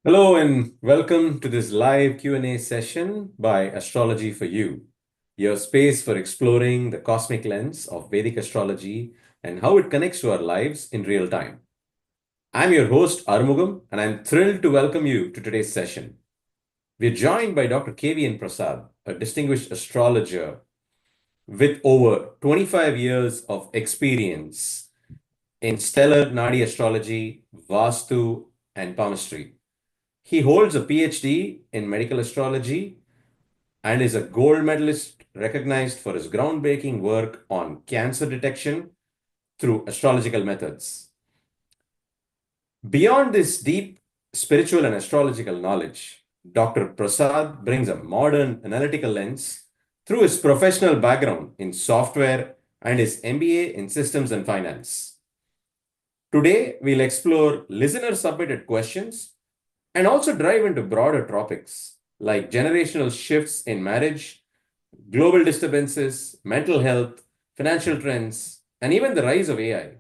Hello and welcome to this live Q&A session by Astrology for You, your space for exploring the cosmic lens of Vedic astrology and how it connects to our lives in real time. I'm your host Armugam and I'm thrilled to welcome you to today's session. We're joined by Dr. K.V.N. Prasad, a distinguished astrologer with over 25 years of experience in stellar Nadi astrology, Vastu, and palmistry. He holds a PhD in medical astrology and is a gold medalist recognized for his groundbreaking work on cancer detection through astrological methods. Beyond this deep spiritual and astrological knowledge, Dr. Prasad brings a modern analytical lens through his professional background in software and his MBA in systems and finance. Today, we'll explore listener-submitted questions and also dive into broader topics like generational shifts in marriage, global disturbances, mental health, financial trends, and even the rise of AI,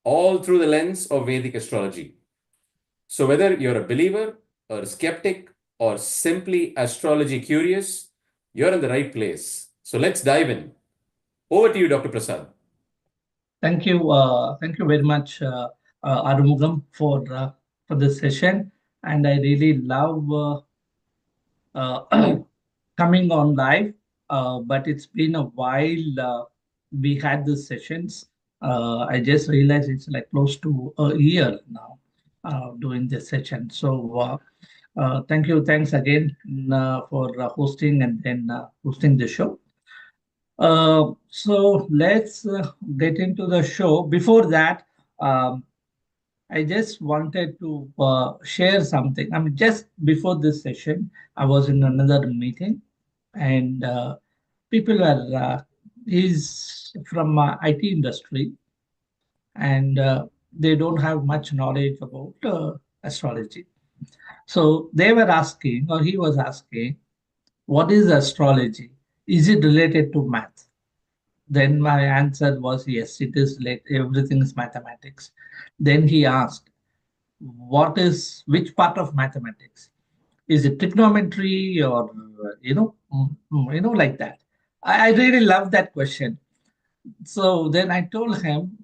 all through the lens of Vedic astrology. So whether you're a believer or a skeptic or simply astrology curious, you're in the right place. So let's dive in. Over to you, Dr. Prasad. Thank you very much, Arumugam, for this session. And I really love coming on live, but it's been a while we had these sessions. I just realized it's like close to a year now doing this session. So thanks again for hosting and then hosting the show. So let's get into the show. Before that, I just wanted to share something. I mean, just before this session, I was in another meeting, and people were. He's from IT industry, and they don't have much knowledge about astrology. So they were asking, or he was asking, what is astrology? Is it related to math? Then my answer was yes, it is late. Everything is mathematics. Then he asked, which part of mathematics? Is it trigonometry or, like that? I really love that question. So then I told him,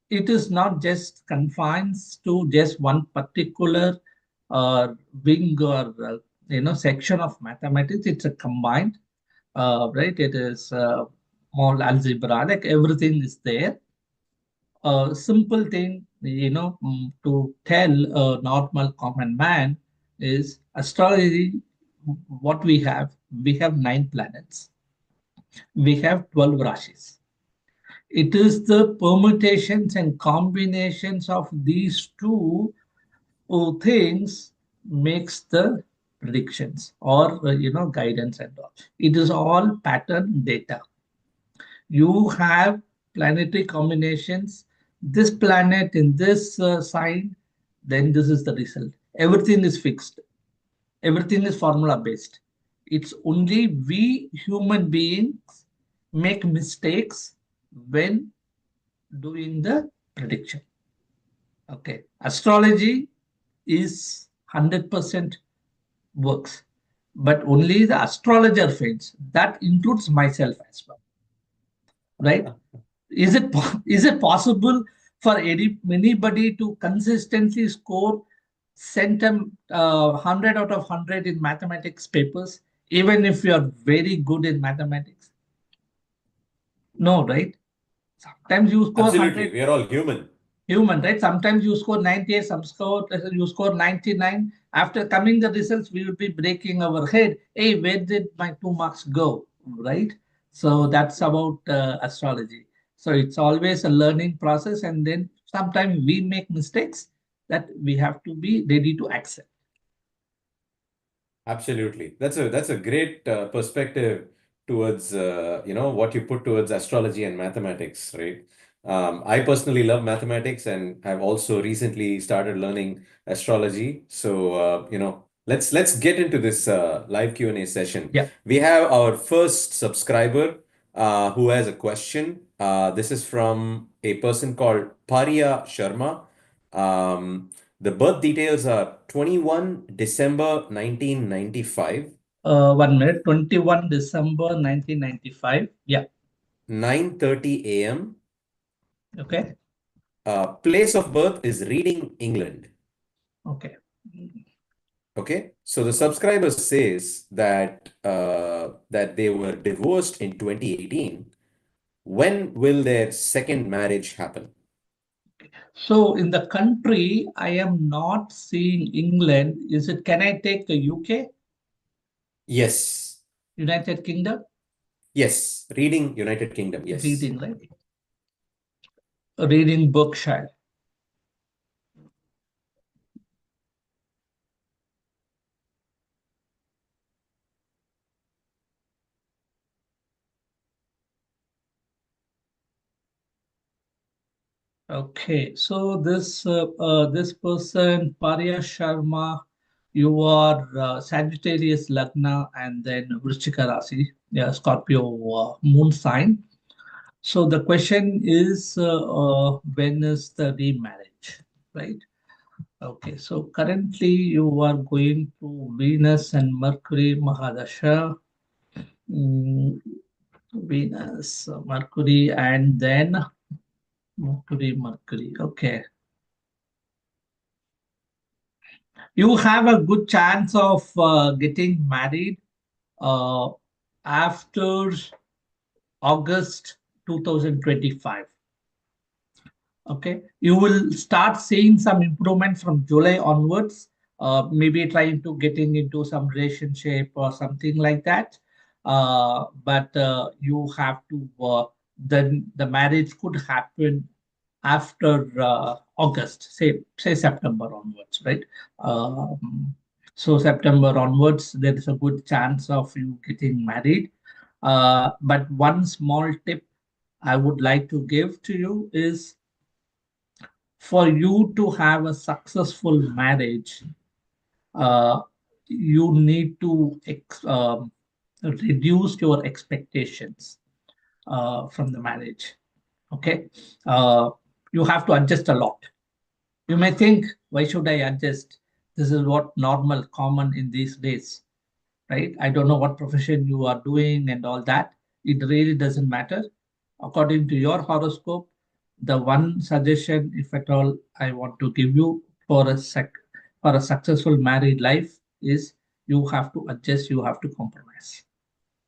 it is not just confined to just one particular wing or, section of mathematics. It's a combined, right? It is more algebra, like everything is there. A simple thing, to tell a normal common man is astrology. What we have 9 planets, we have 12 rashis. It is the permutations and combinations of these two things makes the predictions or guidance and all. It is all pattern data. You have planetary combinations, this planet in this sign, then this is the result. Everything is fixed, everything is formula based. It's only we human beings make mistakes when doing the prediction. Okay, astrology is 100% works, but only the astrologer fails. That includes myself as well, right? Is it possible for anybody to consistently score centum 100 out of 100 in mathematics papers, even if you are very good in mathematics? No, right? Sometimes you score Absolutely. 100. We are all human. Human, right? Sometimes you score 98, you score 99. After coming the results, we will be breaking our head. Hey, where did my 2 marks go? Right? So that's about astrology. So it's always a learning process, and then sometimes we make mistakes that we have to be ready to accept. Absolutely. That's a great perspective towards what you put towards astrology and mathematics, right? I personally love mathematics and have also recently started learning astrology. So let's get into this live Q&A session. Yeah. We have our first subscriber who has a question. This is from a person called Pariya Sharma. The birth details are 21 December 1995, 1 minute. 21 December 1995. Yeah. 9:30 a.m. Okay. Place of birth is Reading, England. Okay. Okay, so the subscriber says that they were divorced in 2018. When will their second marriage happen? So in the country, I am not seeing England. Is it? Can I take the UK, Yes, United Kingdom? yes, Reading, United Kingdom. Yes. Reading, right? Reading Berkshire. Okay, so this person, Parya Sharma, you are Sagittarius Lagna and then Vrishchika Rasi, yeah, Scorpio moon sign. So the question is, when is the remarriage, right? Okay, so currently you are going to Venus and Mercury Mahadasha, mm, Venus, Mercury, and then Mercury. Okay, you have a good chance of getting married uh, after August 2025. Okay, you will start seeing some improvement from July onwards. Maybe trying to getting into some relationship or something like that. But you have to then the marriage could happen after August, say September onwards, right? Um, so September onwards, there is a good chance of you getting married. But one small tip I would like to give to you is for you to have a successful marriage, uh, you need to reduce your expectations from the marriage. Okay, you have to adjust a lot. You may think, why should I adjust? This is what normal, common in these days, right? I don't know what profession you are doing and all that. It really doesn't matter. According to your horoscope, the one suggestion, if at all, I want to give you for a successful married life is you have to adjust, you have to compromise.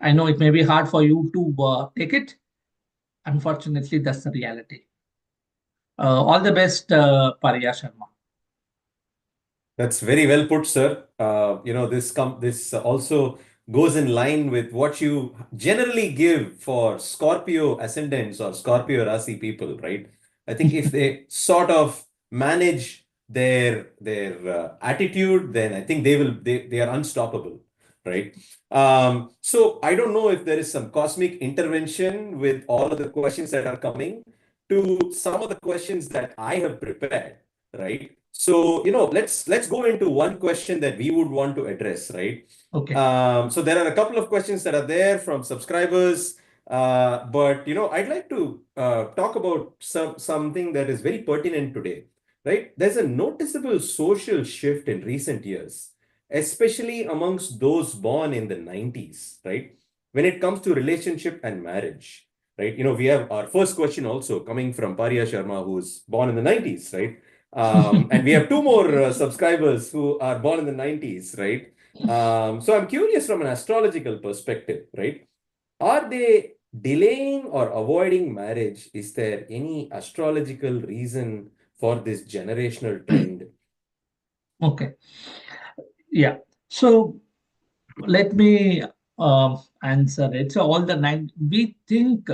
I know it may be hard for you to take it. Unfortunately, that's the reality. All the best, Pariya Sharma. That's very well put, sir. This also goes in line with what you generally give for Scorpio ascendants or Scorpio Rasi people, right? I think if they sort of manage their attitude, then I think they are unstoppable, right? So I don't know if there is some cosmic intervention with all of the questions that are coming to some of the questions that I have prepared, right? So, let's go into one question that we would want to address, right? Okay. So there are a couple of questions that are there from subscribers, but I'd like to talk about something that is very pertinent today, right? There's a noticeable social shift in recent years, especially amongst those born in the 90s, right? When it comes to relationship and marriage, right? We have our first question also coming from Pariya Sharma, who's born in the 90s, right? And we have two more subscribers who are born in the 90s, right? So I'm curious from an astrological perspective, right? Are they delaying or avoiding marriage? Is there any astrological reason for this generational trend? Okay. Yeah. So let me answer it. So all the we think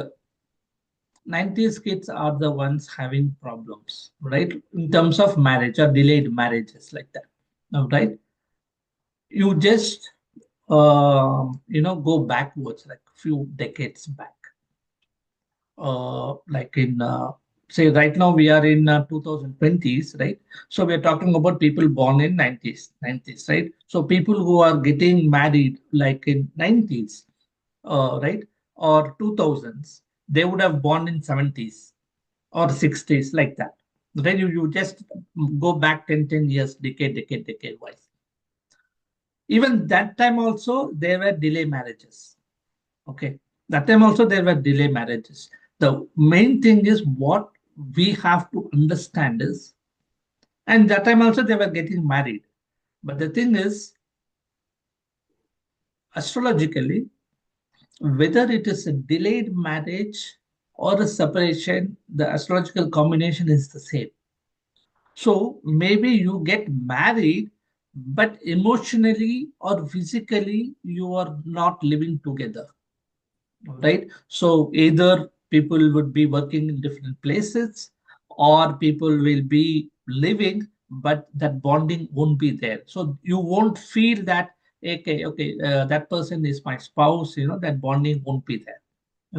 90s kids are the ones having problems, right? In terms of marriage or delayed marriages like that. All right. You just go backwards like few decades back. Like in say right now we are in 2020s, right? So we're talking about people born in 90s, right? So people who are getting married like in 90s, right, or 2000s, they would have born in 70s or 60s like that. Then you just go back 10 years, decade wise. Even that time also, there were delay marriages. Okay. That time also, there were delay marriages. The main thing is what we have to understand is, and that time also, they were getting married. But the thing is, astrologically, whether it is a delayed marriage or a separation, the astrological combination is the same. So maybe you get married, but emotionally or physically, you are not living together, right? So either people would be working in different places, or people will be living, but that bonding won't be there. So you won't feel that, okay, that person is my spouse, that bonding won't be there,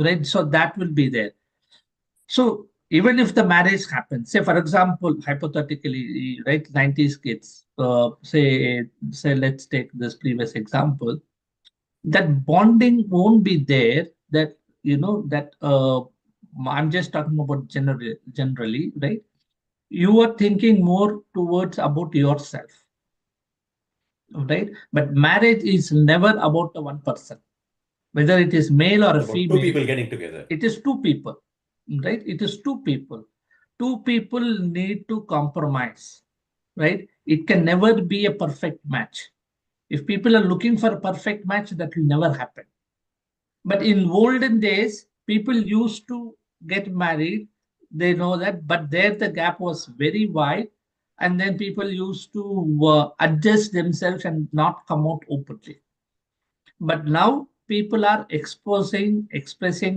right? So that will be there. So even if the marriage happens, say for example, hypothetically, right, 90s kids, say let's take this previous example, that bonding won't be there. That that I'm just talking about generally, right? You are thinking more towards about yourself, right? But marriage is never about the one person, whether it is male or It's a about two female. people getting together. It is two people, right? It is two people. Two people need to compromise, right? It can never be a perfect match. If people are looking for a perfect match, that will never happen. But in olden days, people used to get married. They know that, but there the gap was very wide, and then people used to adjust themselves and not come out openly. But now people are expressing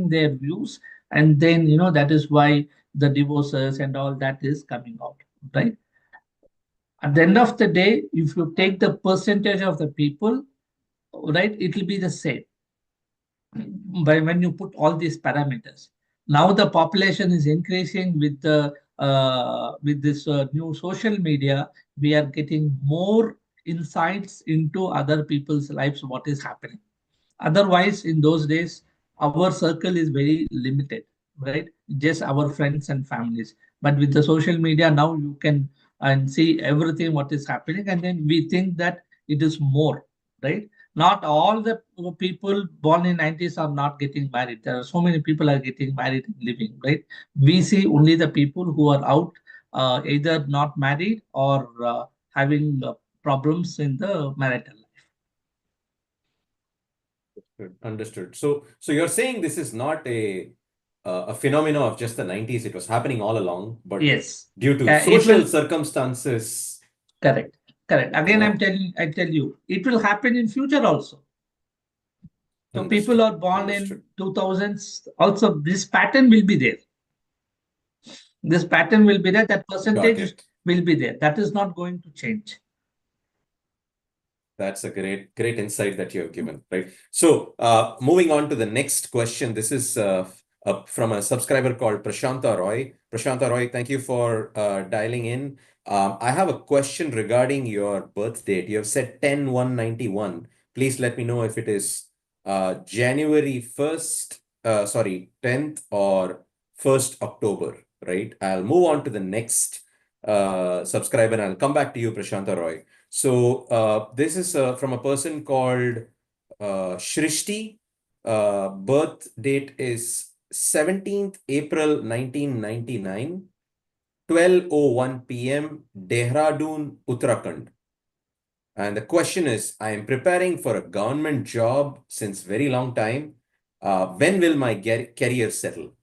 their views, and then that is why the divorces and all that is coming out, right? At the end of the day, if you take the percentage of the people, right, it will be the same by when you put all these parameters. Now the population is increasing with the with this new social media. We are getting more insights into other people's lives, what is happening. Otherwise, in those days, our circle is very limited, right? Just our friends and families. But with the social media now, you can and see everything what is happening, and then we think that it is more, right? Not all the people born in 90s are not getting married. There are so many people are getting married and living, right? We see only the people who are out, either not married or having problems in the marital life. Good. Understood. So you're saying this is not a phenomena of just the 90s. It was happening all along, but Yes, due to it will. social circumstances, Correct. Correct. you Again, know, I tell you, it will happen in future also. So people understood. are born in Understood. 2000s. Also, this pattern will be there. This pattern will be there. That Got percentage it. will be there. That is not going to change. That's a great insight that you have given, right? So, moving on to the next question. This is from a subscriber called Prashanta Roy. Prashanta Roy, thank you for dialing in. I have a question regarding your birth date. You have said 10/1/91. Please let me know if it is January 1st, sorry, 10th or 1st October, right? I'll move on to the next subscriber and I'll come back to you, Prashanta Roy. So this is from a person called Shrishti. Birth date is 17th April 1999, 12:01 p.m., Dehradun, Uttarakhand. And the question is, I am preparing for a government job since very long time. When will my career settle?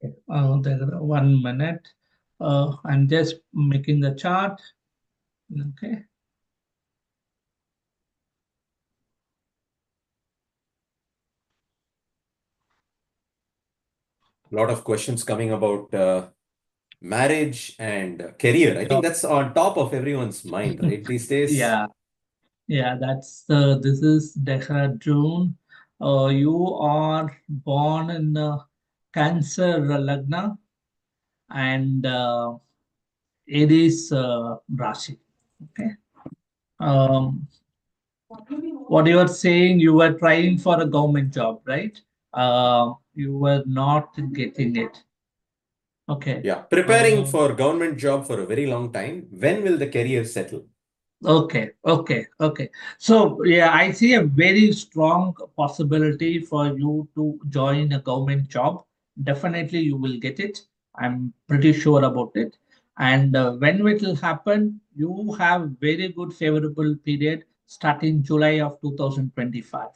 There, 1 minute. I'm just making the chart. Okay. A lot of questions coming about marriage and career. I think that's on top of everyone's mind, right, these days. Yeah. Yeah, that's this is Dehradun. You are born in Cancer Lagna and Aries Rashi. Okay. Um, what you are saying, you were trying for a government job, right? You were not getting it. Okay. Yeah, preparing for government job for a very long time. When will the career settle? Okay. So yeah, I see a very strong possibility for you to join a government job. Definitely, you will get it. I'm pretty sure about it. And when it will happen, you have very good favorable period starting July of 2025.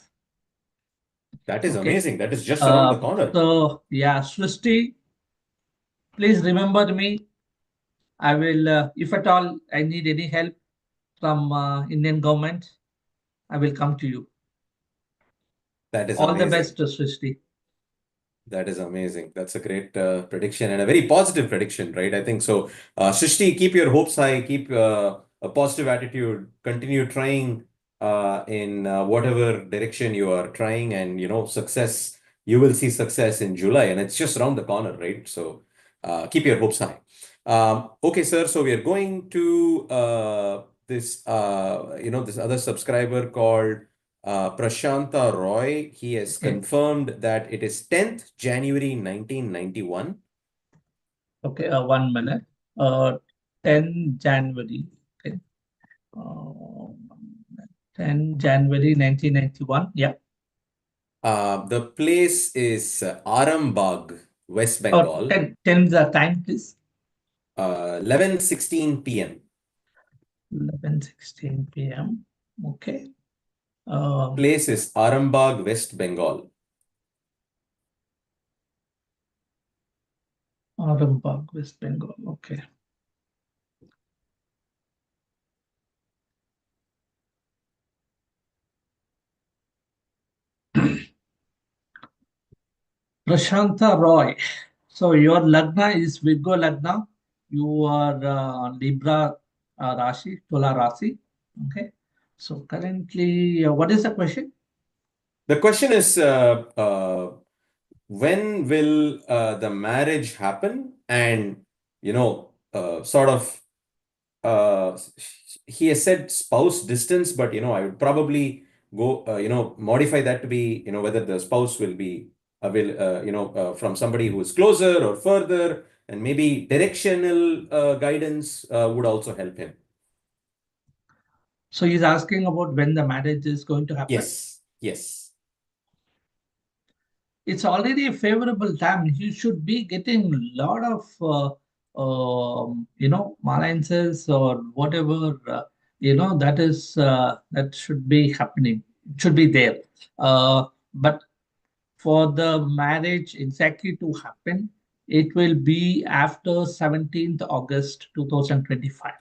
That is Okay. amazing. That is just around the corner. So yeah, Srishti, please remember me. I will, if at all I need any help from Indian government, I will come to you. That is All the amazing. best, Srishti. That is amazing. That's a great prediction and a very positive prediction, right? I think so. Srishti, keep your hopes high, keep a positive attitude, continue trying in whatever direction you are trying, and success. You will see success in July, and it's just around the corner, right? So keep your hopes high. Okay, sir. So we are going to this other subscriber called Prashanta Roy. He has Okay. confirmed that it is 10th January 1991. Okay, 1 minute. Uh, 10 January. Okay. Uh, 10 January 1991. Yeah. The place is Arambagh, West Or Bengal, 10 the time, please. 11:16 p.m. 11:16 p.m. Okay. Um, Place is Arambagh, West Bengal. Autumnburg, West Bengal. Okay. Prashanta Roy. So your Lagna is Virgo Lagna. You are Libra Rashi, Tula Rashi. Okay. So currently, what is the question? The question is, when will the marriage happen? And, sort of he has said spouse distance, but I would probably go modify that to be whether the spouse will be from somebody who is closer or further, and maybe directional guidance would also help him. So he's asking about when the marriage is going to happen. Yes. It's already a favorable time. You should be getting a lot of alliances or whatever that is that should be happening. It should be there. But for the marriage exactly to happen, it will be after 17th August 2025.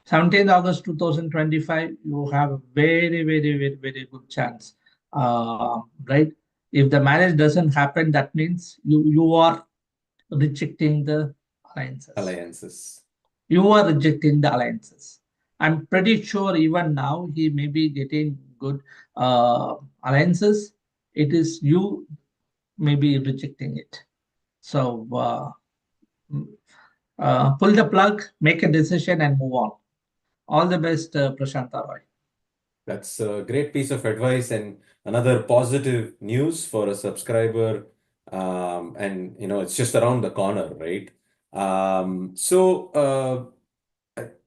17th August 2025, you have a very good chance. Right? If the marriage doesn't happen, that means you are rejecting the alliances. Alliances. You are rejecting the alliances. I'm pretty sure even now he may be getting good alliances. It is you may be rejecting it. So pull the plug, make a decision, and move on. All the best, Prashanta Roy. That's a great piece of advice and another positive news for a subscriber. And it's just around the corner, right? I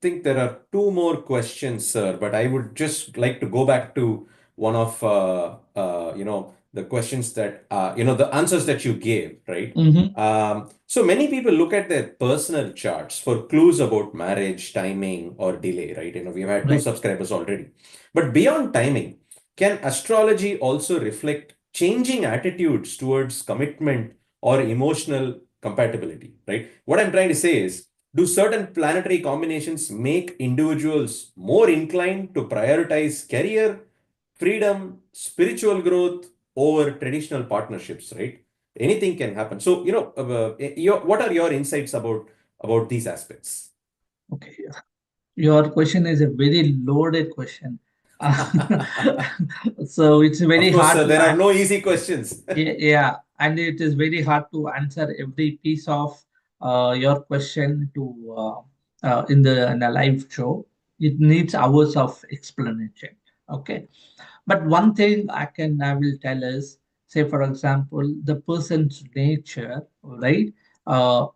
think there are two more questions, sir, but I would just like to go back to one of the questions that the answers that you gave, right? Mm-hmm. So many people look at their personal charts for clues about marriage, timing, or delay, right? We've had two Right. subscribers already. But beyond timing, can astrology also reflect changing attitudes towards commitment or emotional compatibility, right? What I'm trying to say is, do certain planetary combinations make individuals more inclined to prioritize career, freedom, spiritual growth over traditional partnerships, right? Anything can happen. So, what are your insights about these aspects? Okay. Your question is a very loaded question. So it's Of very course, hard to there are no easy questions. yeah, and it is very hard to answer every piece of your question to in a live show. It needs hours of explanation. Okay, but one thing I will tell is, say for example, the person's nature, right? Uh,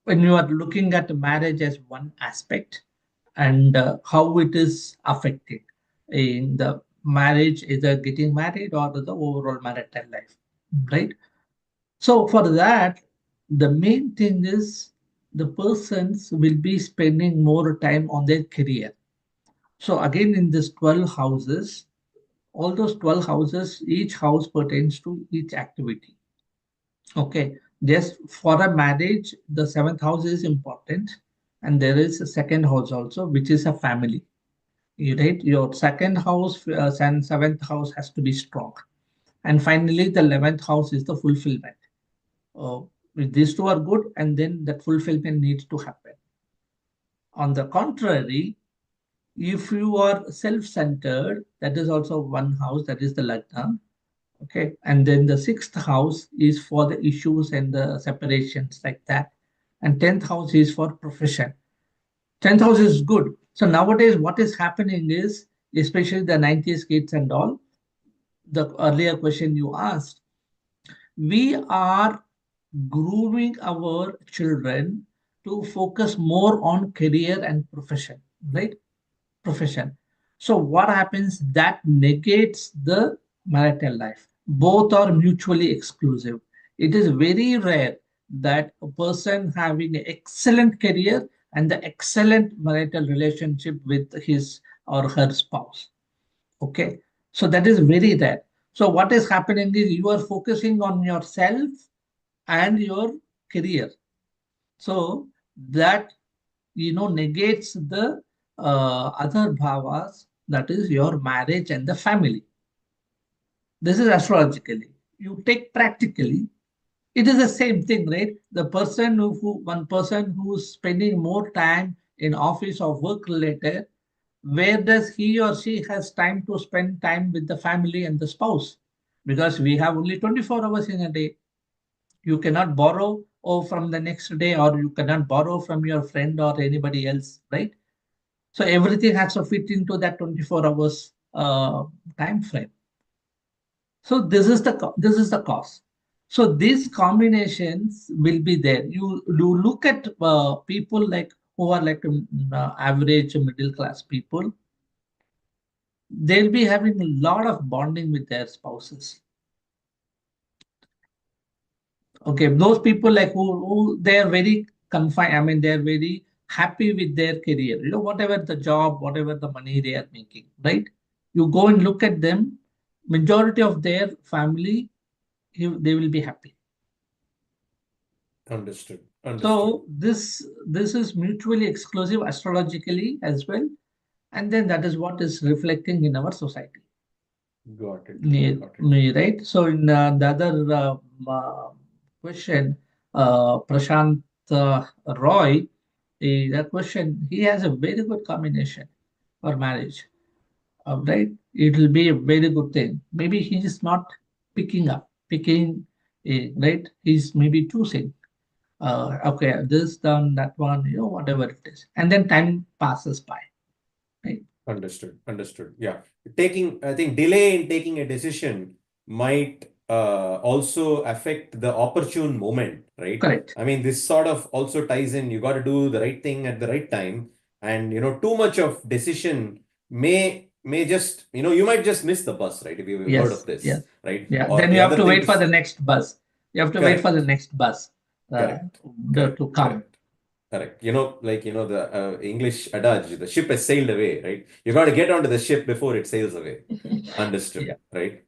when you are looking at marriage as one aspect and how it is affected in the marriage, either getting married or the overall marital life, right? So for that, the main thing is the persons will be spending more time on their career. So again, in this 12 houses, all those 12 houses, each house pertains to each activity. Okay, just for a marriage, the seventh house is important, and there is a second house also, which is a family. Right, your second house and seventh house has to be strong, and finally, the 11th house is the fulfillment. Uh, these two are good, and then that fulfillment needs to happen. On the contrary, if you are self-centered, that is also one house, that is the Lagna. Okay, and then the sixth house is for the issues and the separations like that, and 10th house is for profession. 10th house is good. So nowadays, what is happening is, especially the 90s kids and all, the earlier question you asked, we are grooming our children to focus more on career and profession, right? Profession. So what happens, that negates the marital life. Both are mutually exclusive. It is very rare that a person having an excellent career and the excellent marital relationship with his or her spouse. Okay. So that is very rare. So what is happening is you are focusing on yourself and your career. So that negates the other bhavas, that is your marriage and the family. This is astrologically. You take practically, it is the same thing, right? The person one person who's spending more time in office or work related, where does he or she has time to spend time with the family and the spouse? Because we have only 24 hours in a day. You cannot borrow from the next day, or you cannot borrow from your friend or anybody else, right? So everything has to fit into that 24 hours time frame. So this is the cause. So these combinations will be there. You look at people like who are like average middle class people. They'll be having a lot of bonding with their spouses. Okay, those people like who they are very confined. I mean, they are very happy with their career. Whatever the job, whatever the money they are making, right? You go and look at them. Majority of their family, they will be happy. Understood. So this is mutually exclusive astrologically as well, and then that is what is reflecting in our society. Got it. Right. So in the other question, Prashant Roy, that question, he has a very good combination for marriage. Right, it will be a very good thing. Maybe he is not picking, right? He's maybe choosing. Okay, this done, that one, whatever it is, and then time passes by. Right. Understood. Yeah. I think delay in taking a decision might also affect the opportune moment, right? Correct. I mean, this sort of also ties in, you got to do the right thing at the right time. And, too much of decision may just, you might just miss the bus, right? If you've heard of Yes. this, Yes. right? Yeah. Or Then you the have other to thing wait to, for the next bus. You have to wait for the correct, next bus correct, to come. correct. Correct. The English adage, the ship has sailed away, right? You got to get onto the ship before it sails away. Understood, Yeah. right?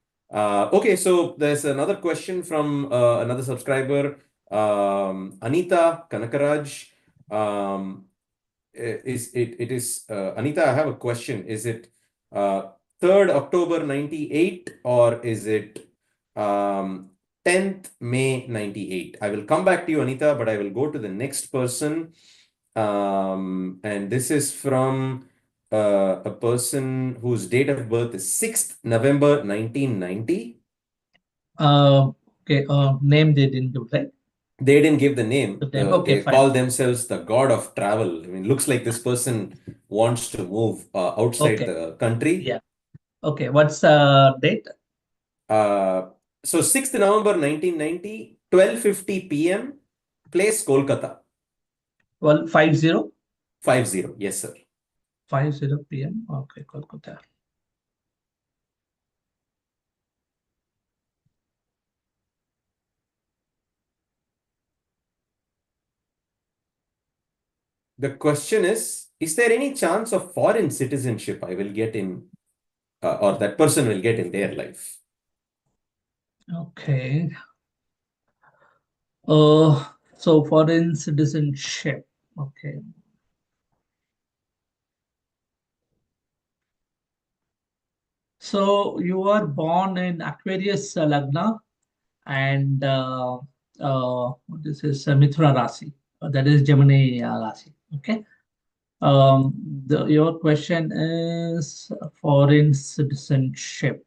Okay, so there's another question from another subscriber, Anita Kanakaraj. Um, it is Anita, I have a question. Is it uh, 3rd October 98 or is it 10th May 98? I will come back to you, Anita, but I will go to the next person. And this is from a person whose date of birth is 6th November 1990. Okay. Name they didn't do, right? They didn't give the name. Okay, They fine. call themselves the god of travel. I mean, looks like this person wants to move outside Okay. the country. Yeah. Okay. What's date? Uh, So 6th November 1990, 12:50 p.m., place Kolkata. Well, 50. 50. Yes, sir. 50 p.m. Okay, Kolkata. The question is there any chance of foreign citizenship I will get in, or that person will get in their life? Okay. So foreign citizenship. Okay. So you are born in Aquarius Lagna and this is Mithuna Rasi. That is Gemini Rasi. Okay. Your question is foreign citizenship.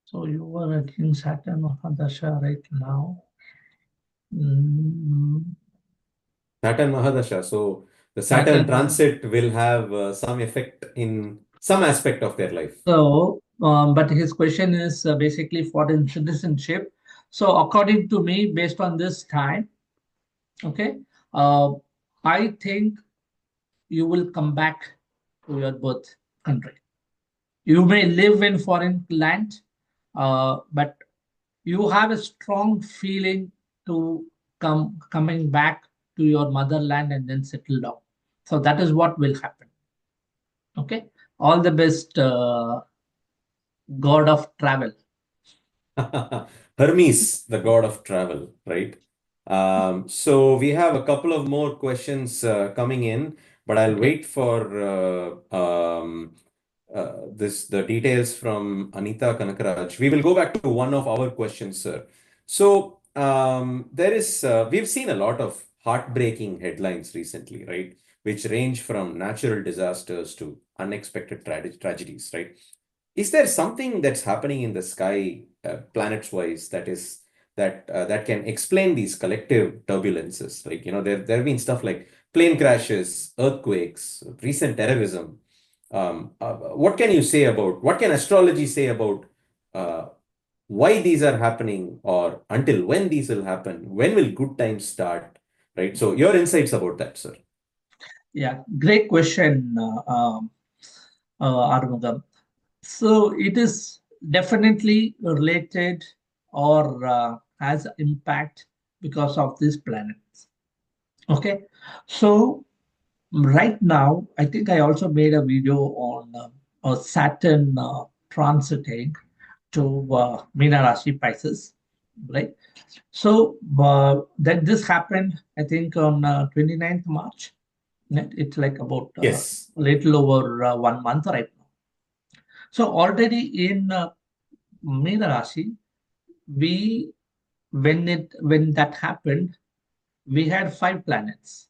So you are in Saturn Mahadasha right now. Mm, Saturn Mahadasha. So the Saturn Saturn Mahadasha. transit will have some effect in some aspect of their life. So, but his question is basically foreign citizenship. So, according to me, based on this time, okay, uh, I think you will come back to your birth country. You may live in foreign land, but you have a strong feeling to coming back to your motherland and then settle down. So that is what will happen. Okay, all the best, god of travel. Hermes, the god of travel, right? So we have a couple of more questions coming in, but I'll Okay. wait for the details from Anita Kanakaraj. We will go back to one of our questions, sir. So we've seen a lot of heartbreaking headlines recently, right? Which range from natural disasters to unexpected tragedies, right? Is there something that's happening in the sky, planets wise, that can explain these collective turbulences? Like, there have been stuff like plane crashes, earthquakes, recent terrorism. What can you say about, what can astrology say about uh, why these are happening, or until when these will happen? When will good times start? Right. So your insights about that, sir. Yeah, great question, Armugam. So it is definitely related or has impact because of these planets. Okay, so right now, I think I also made a video on Saturn transiting to Meena Rashi Pisces, right? So that this happened, I think, on 29th March. Right? It's like about Yes. little over 1 month right now. So already in Meena Rashi, we when that happened, we had five planets: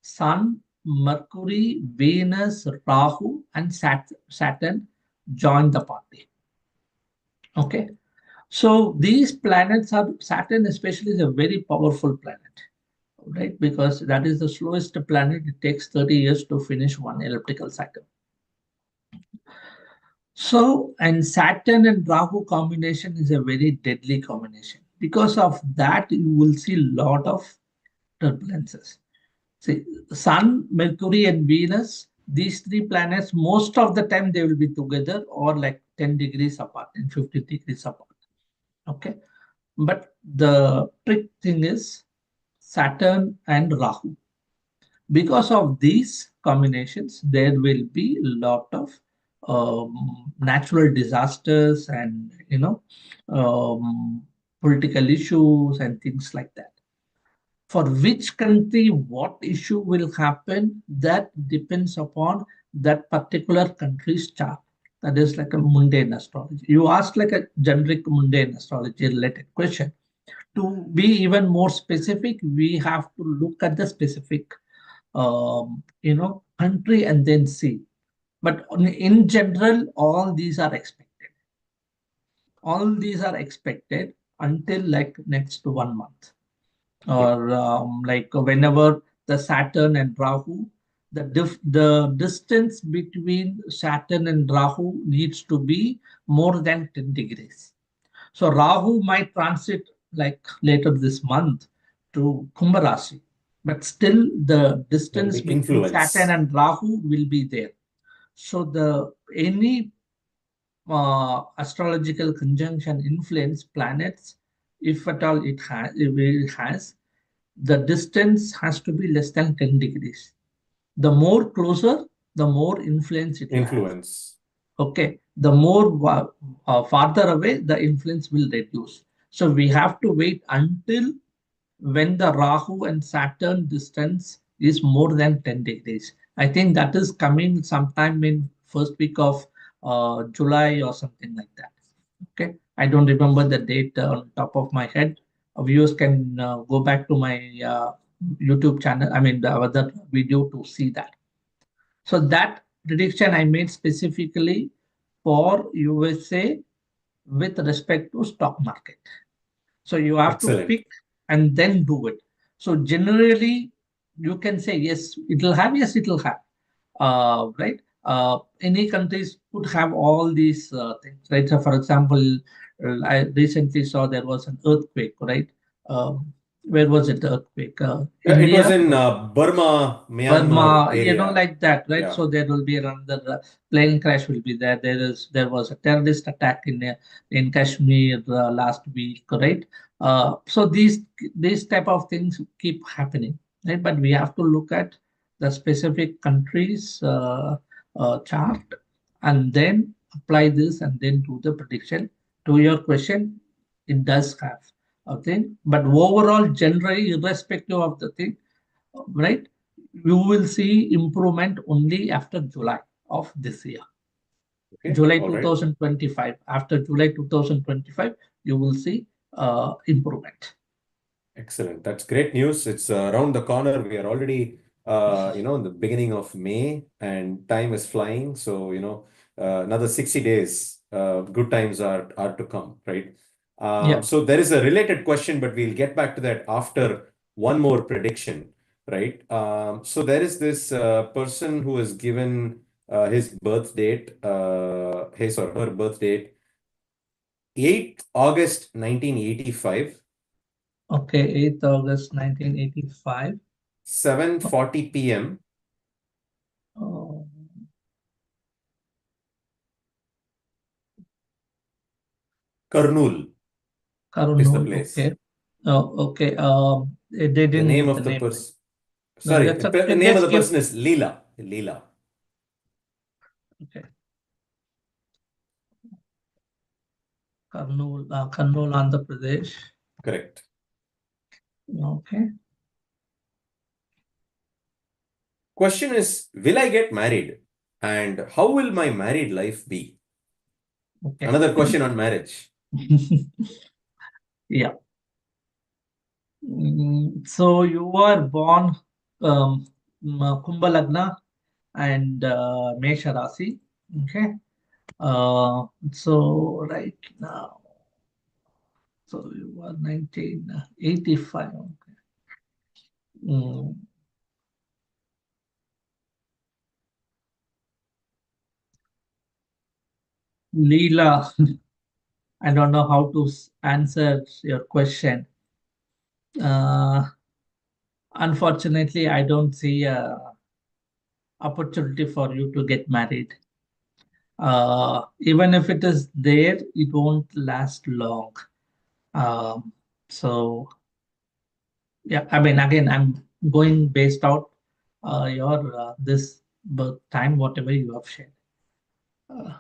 Sun, Mercury, Venus, Rahu, and Saturn joined the party. Okay. So these planets are Saturn, especially, is a very powerful planet, right? Because that is the slowest planet. It takes 30 years to finish one elliptical cycle. So, and Saturn and Rahu combination is a very deadly combination. Because of that, you will see a lot of turbulences. See, Sun, Mercury, and Venus, these three planets, most of the time they will be together or like 10 degrees apart and 50 degrees apart. Okay. But the trick thing is Saturn and Rahu. Because of these combinations, there will be a lot of natural disasters and political issues and things like that. For which country what issue will happen, that depends upon that particular country's chart. That is like a mundane astrology. You asked like a generic mundane astrology related question. To be even more specific, we have to look at the specific country and then see. But in general, all these are expected. All these are expected until like next 1 month, Yeah. or like whenever the Saturn and Rahu, the distance between Saturn and Rahu needs to be more than 10 degrees. So Rahu might transit like later this month to Kumbh Rashi, but still the There'll distance be between Saturn influence. and Rahu will be there. So the any astrological conjunction influence planets, if at all it has, the distance has to be less than 10 degrees. The more closer, the more influence it will have. Influence. Okay, the more farther away, the influence will reduce. So we have to wait until when the Rahu and Saturn distance is more than 10 degrees. I think that is coming sometime in first week of July or something like that. Okay, I don't remember the date on top of my head. Viewers can go back to my YouTube channel, I mean the other video to see that. So that prediction I made specifically for USA with respect to stock market. So you have to Excellent. pick and then do it. So generally, you can say yes, it will have. Yes, it will have. Right? Any countries could have all these things, right? So, for example, I recently saw there was an earthquake, right? Where was it? The earthquake? It was India. in Burma, Myanmar Burma, area. like that, right? Yeah. So there will be another plane crash will be there. There was a terrorist attack in Kashmir last week, right? So these type of things keep happening, right? But we have to look at the specific countries chart and then apply this and then do the prediction. To your question, it does have a thing, but overall, generally, irrespective of the thing, right? You will see improvement only after July of this year. Okay. July All right. 2025. After July 2025, you will see improvement. Excellent. That's great news. It's around the corner. We are already, in the beginning of May, and time is flying. So, another 60 days, good times are to come, right? Yeah. So there is a related question, but we'll get back to that after one more prediction, right? So there is this person who has given his birth date, his or her birth date, 8th August 1985. Okay. 8th August 1985. 7:40 p.m. Oh, Kurnool is the Karnool. place. Okay. Oh, okay. They The didn't name give of the the name, right? person, No, sorry, that's the okay. name of Just the give. person is Leela. Leela, Okay. Karnool, Andhra Pradesh. correct. Okay. Question is, will I get married? And how will my married life be? Okay. Another question on marriage. Yeah. So you were born Kumbha Lagna and Mesha Rasi. Okay. So right now, so you were 1985. Okay. Mm, Leela, I don't know how to answer your question. Uh, Unfortunately, I don't see a opportunity for you to get married. Even if it is there, it won't last long. Um, so yeah, I mean, again, I'm going based out your this birth time, whatever you have shared. Uh,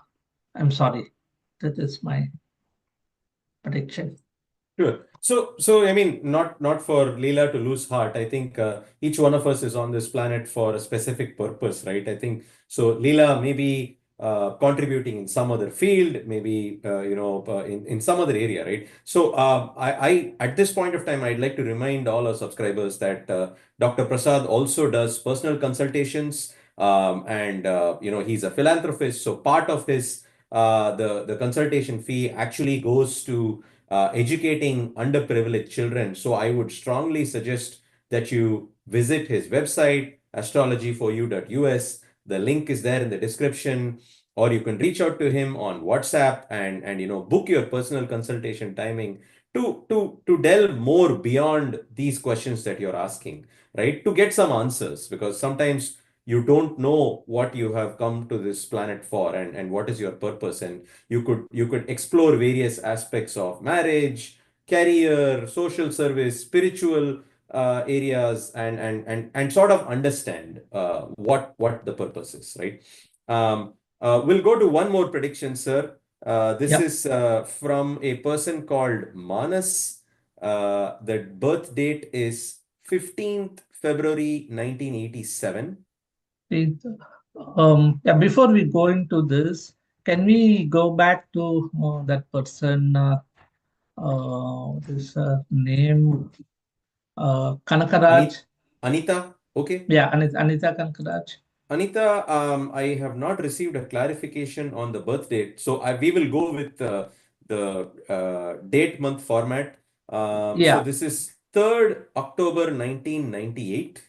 I'm sorry, that is my prediction. Sure. So I mean, not for Leela to lose heart. I think each one of us is on this planet for a specific purpose, right? I think so. Leela may be contributing in some other field, maybe in some other area, right? So I at this point of time, I'd like to remind all our subscribers that Dr. Prasad also does personal consultations, and he's a philanthropist. So part of his the consultation fee actually goes to educating underprivileged children. So I would strongly suggest that you visit his website, astrologyforyou.us. The link is there in the description, or you can reach out to him on WhatsApp and book your personal consultation timing to delve more beyond these questions that you're asking, right? To get some answers, because sometimes you don't know what you have come to this planet for, and what is your purpose. And you could explore various aspects of marriage, career, social service, spiritual areas, and sort of understand what the purpose is, right? We'll go to one more prediction, sir. This Yeah. is from a person called Manas. The birth date is 15th February 1987. It- yeah, before we go into this, can we go back to that person? What is name? Anit Kanakaraj. Anita, okay. Yeah, Anita Kanakaraj. Anita, I have not received a clarification on the birth date, so we will go with the date month format. So Yeah. this is 3rd October 1998,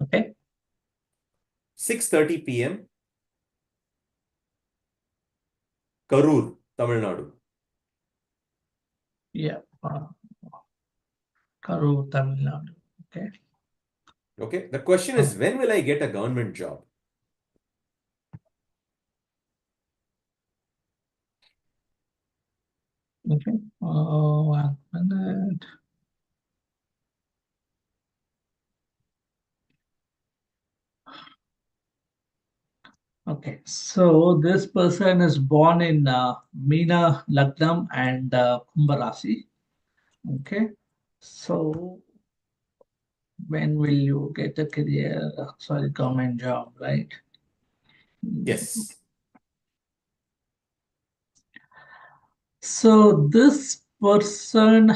Okay. 6:30 p.m., Karur, Tamil Nadu. Yeah. Karur, Tamil Nadu. Okay. Okay. The question Uh, is, when will I get a government job? okay. 1 minute. Okay. So this person is born in Meena Lagnam and Kumbha Rasi. Okay. So when will you get a career, sorry, government job, right? Mm. Yes. So this person,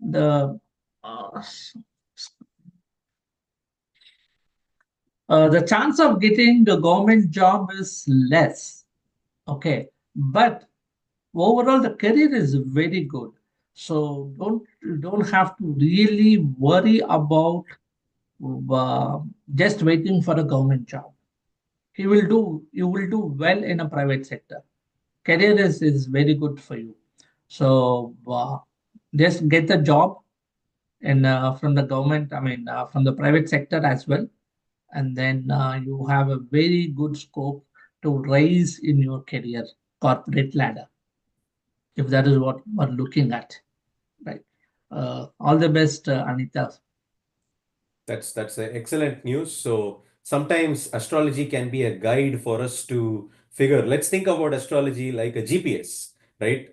the uh, the chance of getting the government job is less. Okay, but overall the career is very good. So don't have to really worry about uh, just waiting for a government job. You will do well in a private sector. Career is very good for you. So just get the job and from the government, I mean from the private sector as well, and then you have a very good scope to rise in your career corporate ladder, if that is what we're looking at, right? All the best, Anita. That's excellent news. So sometimes astrology can be a guide for us to figure. Let's think about astrology like a GPS, right?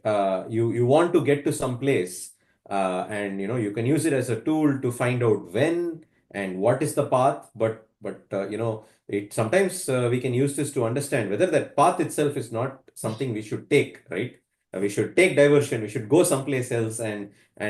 You want to get to some place, and you can use it as a tool to find out when and what is the path. But it sometimes we can use this to understand whether that path itself is not something we should take, right? We should take diversion. We should go someplace else, and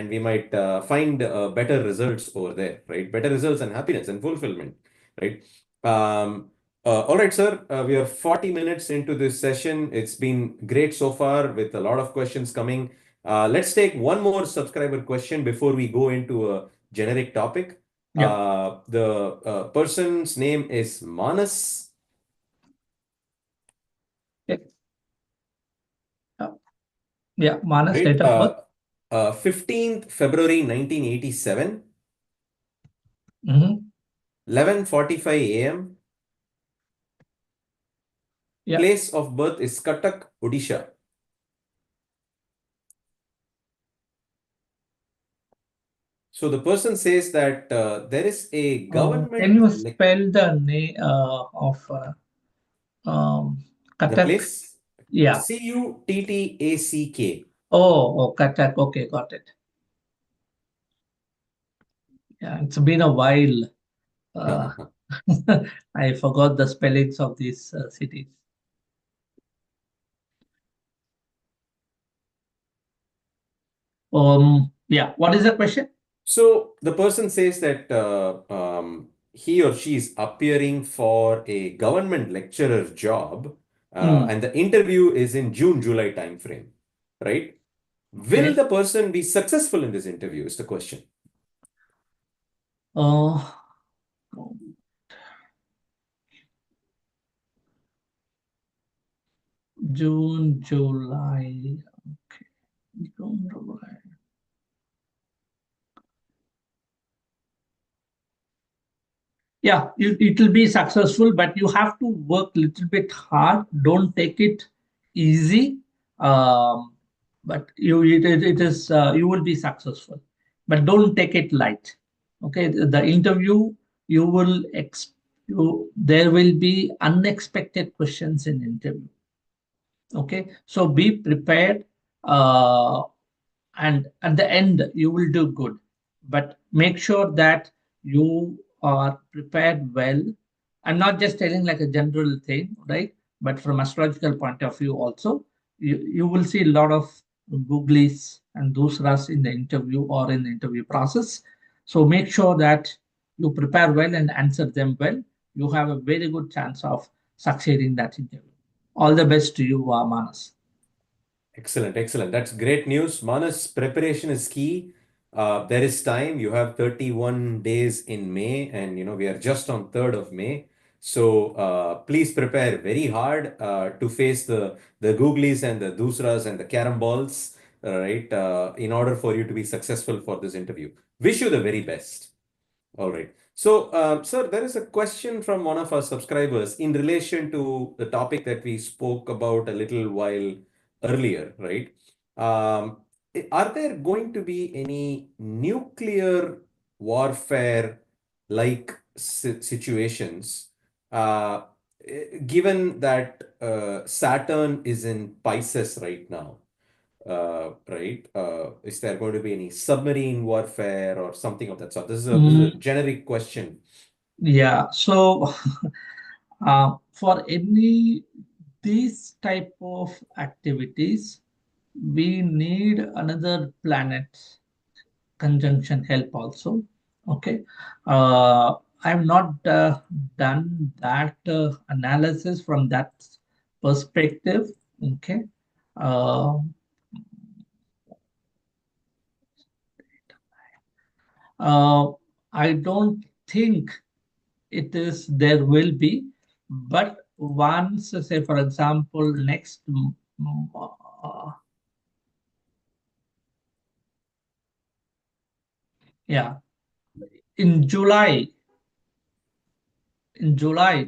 we might find better results over there, right? Better results and happiness and fulfillment, right? Um, all right, sir. We are 40 minutes into this session. It's been great so far with a lot of questions coming. Let's take one more subscriber question before we go into a generic topic. Yeah. The person's name is Manas, Yeah. Yeah. Manas, right? date of birth. 15th February 1987, Hmm. 11:45 a.m. Yeah. Place of birth is Cuttack, Odisha. So the person says that there is a Can government, you spell the name of the Katak? place, Yeah. Cuttack. Oh, Katak. Okay, got it. Yeah, it's been a while. Uh, I forgot the spellings of these cities. Yeah. What is the question? So the person says that he or she is appearing for a government lecturer job, Hmm. and the interview is in June-July timeframe, right? Will Okay. the person be successful in this interview is the question. Uh, June, July. Okay. June, July. Yeah, it will be successful, but you have to work a little bit hard. Don't take it easy. Um, but it is you will be successful, but don't take it light. Okay, the interview you will there will be unexpected questions in interview. Okay, so be prepared. Uh, and at the end you will do good, but make sure that you are prepared well. I'm not just telling like a general thing, right? But from astrological point of view also, you will see a lot of googlies and dusras in the interview or in the interview process. So make sure that you prepare well and answer them well. You have a very good chance of succeeding that interview. All the best to you, Manas. Excellent, excellent. That's great news. Manas, preparation is key. There is time. You have 31 days in May, and we are just on 3rd of May. So please prepare very hard to face the googlies and the dusras and the caramballs, right? In order for you to be successful for this interview. Wish you the very best. All right. So, sir, there is a question from one of our subscribers in relation to the topic that we spoke about a little while earlier, right? Um, are there going to be any nuclear warfare like situations, uh, given that Saturn is in Pisces right now? Right? Is there going to be any submarine warfare or something of that sort? This is a generic question. Yeah, so for any these type of activities, we need another planet conjunction help also. Okay, I've not done that analysis from that perspective. Okay, uh, uh, I don't think it is there will be, but once say for example next yeah, in July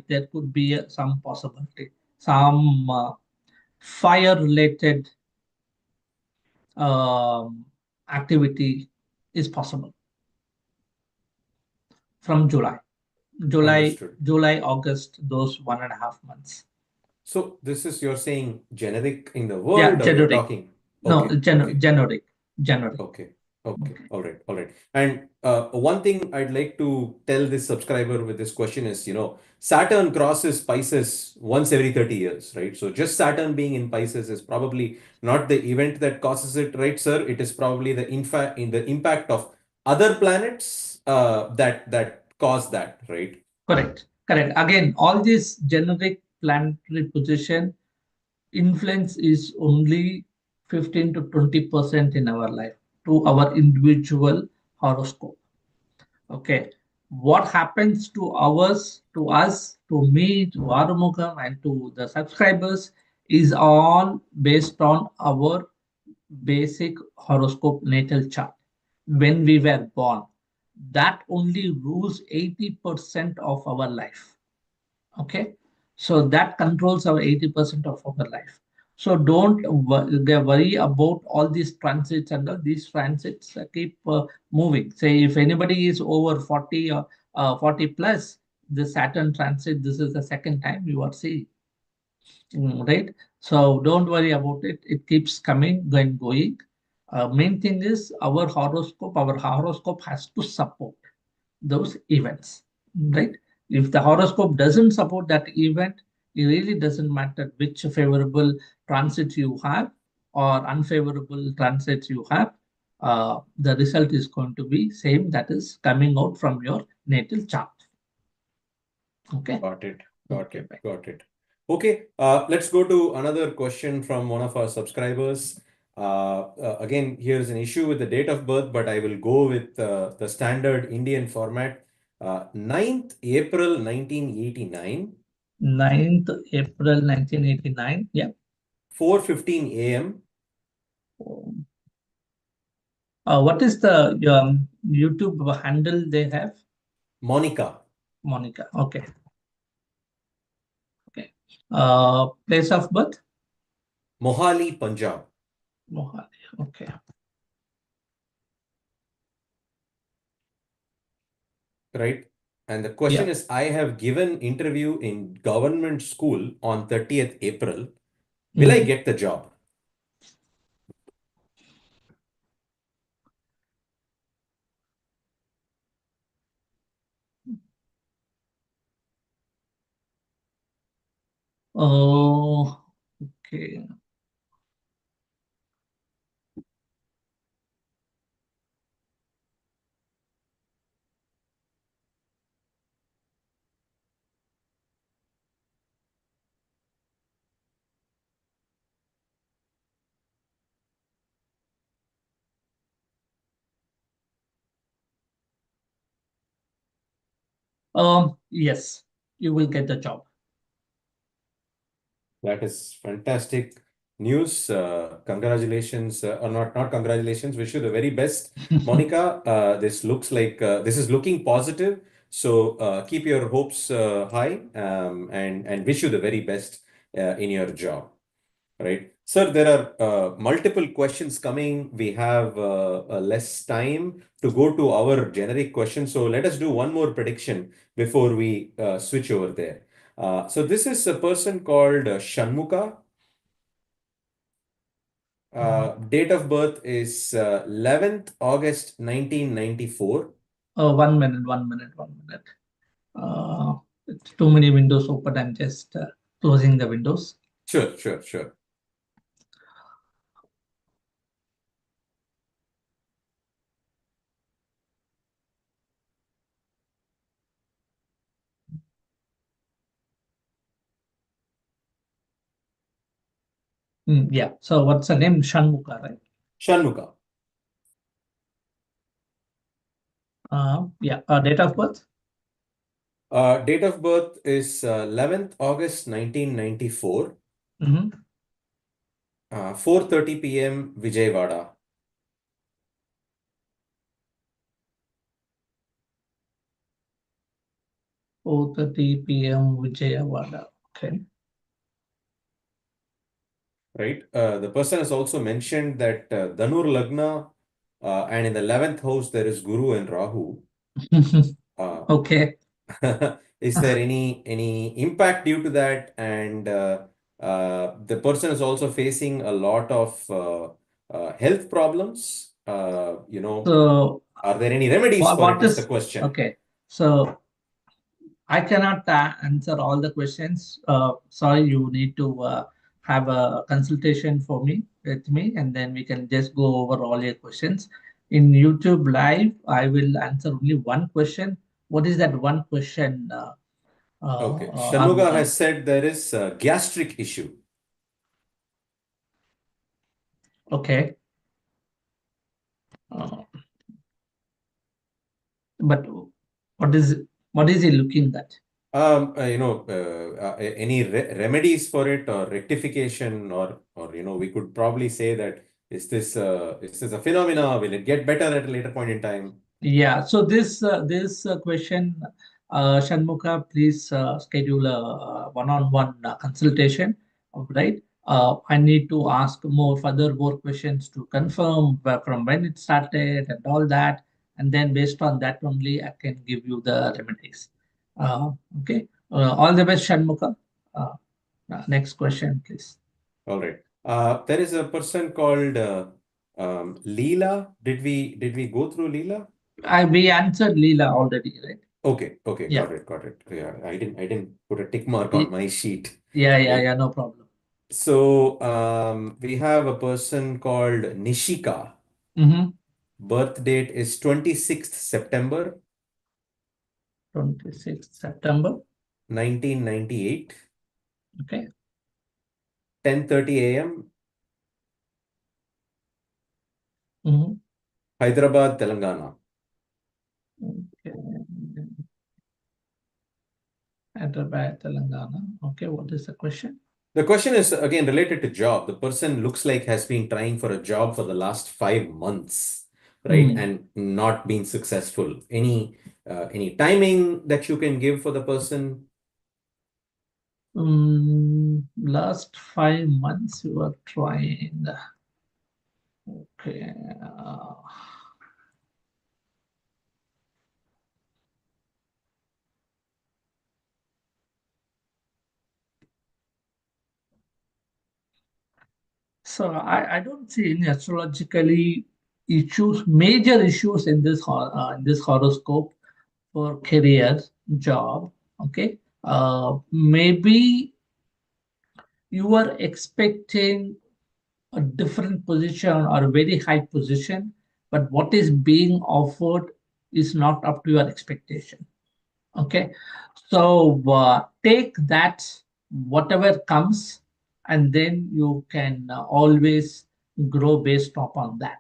there could be some possibility, some fire related um, activity is possible from Understood. August, those 1.5 months. So this is you're saying generic in the Yeah, world, or you're generic. talking? No, Okay, okay. generic. Okay. Okay. Okay. All right. All right. And one thing I'd like to tell this subscriber with this question is, Saturn crosses Pisces once every 30 years, right? So just Saturn being in Pisces is probably not the event that causes it, right, sir? It is probably the impact of other planets that cause that, right? Correct. Correct. Again, all this generic planetary position influence is only 15 to 20% in our life to our individual horoscope. Okay. What happens to us, to me, to Arumugam, and to the subscribers is all based on our basic horoscope natal chart when we were born. That only rules 80% of our life. Okay, so that controls our 80% of our life. So don't worry about all these transits, and all these transits keep moving. Say if anybody is over 40 or 40 plus, the Saturn transit, this is the second time you are seeing. Right? So don't worry about it. It keeps coming, going. Main thing is our horoscope. Our horoscope has to support those events, right? If the horoscope doesn't support that event, it really doesn't matter which favorable transit you have or unfavorable transits you have. The result is going to be same, that is coming out from your natal chart. Okay. Got it. Got Okay. it. Got it. Okay. Let's go to another question from one of our subscribers. Again, here's an issue with the date of birth, but I will go with the standard Indian format. 9th April 1989, 9th April 1989. Yeah. 4:15 a.m. What is the YouTube handle they have? Monica, Monica. Okay. Okay. Place of birth? Mohali, Punjab, Mohali. Okay. right? And the question Yeah. is, I have given interview in government school on 30th April. Will I Mm. get the job? Oh, okay. Yes, you will get the job. That is fantastic news. Congratulations, or not congratulations. Wish you the very best, Monica. This looks like this is looking positive. So keep your hopes high, and wish you the very best in your job. Right, sir. There are multiple questions coming. We have less time to go to our generic questions. So let us do one more prediction before we switch over there. So this is a person called Shanmuka. Date of birth is 11th August 1994. 1 minute, 1 minute, 1 minute. Uh, it's too many windows open. I'm just closing the windows. Sure, sure, sure. Yeah. So what's the name? Shanmuka, right? Shanmuka. Yeah. Date of birth? Date of birth is 11th August 1994. Mm-hmm. 4:30 p.m. Vijayawada. 4:30 p.m. Vijayawada. Okay. Right. The person has also mentioned that Dhanur Lagna, and in the 11th house there is Guru and Rahu. Uh, Okay. is there any impact due to that? And the person is also facing a lot of health problems. So Are there any remedies for it? what Is the is question. okay? So I cannot answer all the questions. Sorry, you need to have a consultation for me with me, and then we can just go over all your questions. In YouTube Live, I will answer only one question. What is that one question? Okay. On Shanmuga has said there is a gastric issue. Okay, uh, but what is he looking at? Any remedies for it or rectification, or we could probably say that is this a phenomena? Will it get better at a later point in time? Yeah, so this question, Shanmuka, please schedule a one-on-one consultation, right? I need to ask more questions to confirm from when it started and all that, and then based on that only I can give you the remedies. Okay, all the best, Shanmuka. Uh, Next question, please. All right. There is a person called Leela. Did we go through Leela? We answered Leela already, right? Okay, okay, Yeah. got it. Yeah, I didn't put a tick mark on Y- my sheet. Yeah, yeah, Right. yeah, no problem. So we have a person called Nishika. Mm-hmm. Birth date is 26th September 26th September. 1998, Okay. 10:30 a.m. Hyderabad, Telangana. Okay. Hyderabad, Telangana. Okay, what is the question? The question is again related to job. The person looks like has been trying for a job for the last 5 months, right? Hmm. And not been successful. Any timing that you can give for the person? Last 5 months you are trying. Okay. So I don't see any astrologically issues, major issues in this horoscope for career, job. Okay. Maybe you are expecting a different position or a very high position, but what is being offered is not up to your expectation. Okay, so take that whatever comes, and then you can always grow based upon that.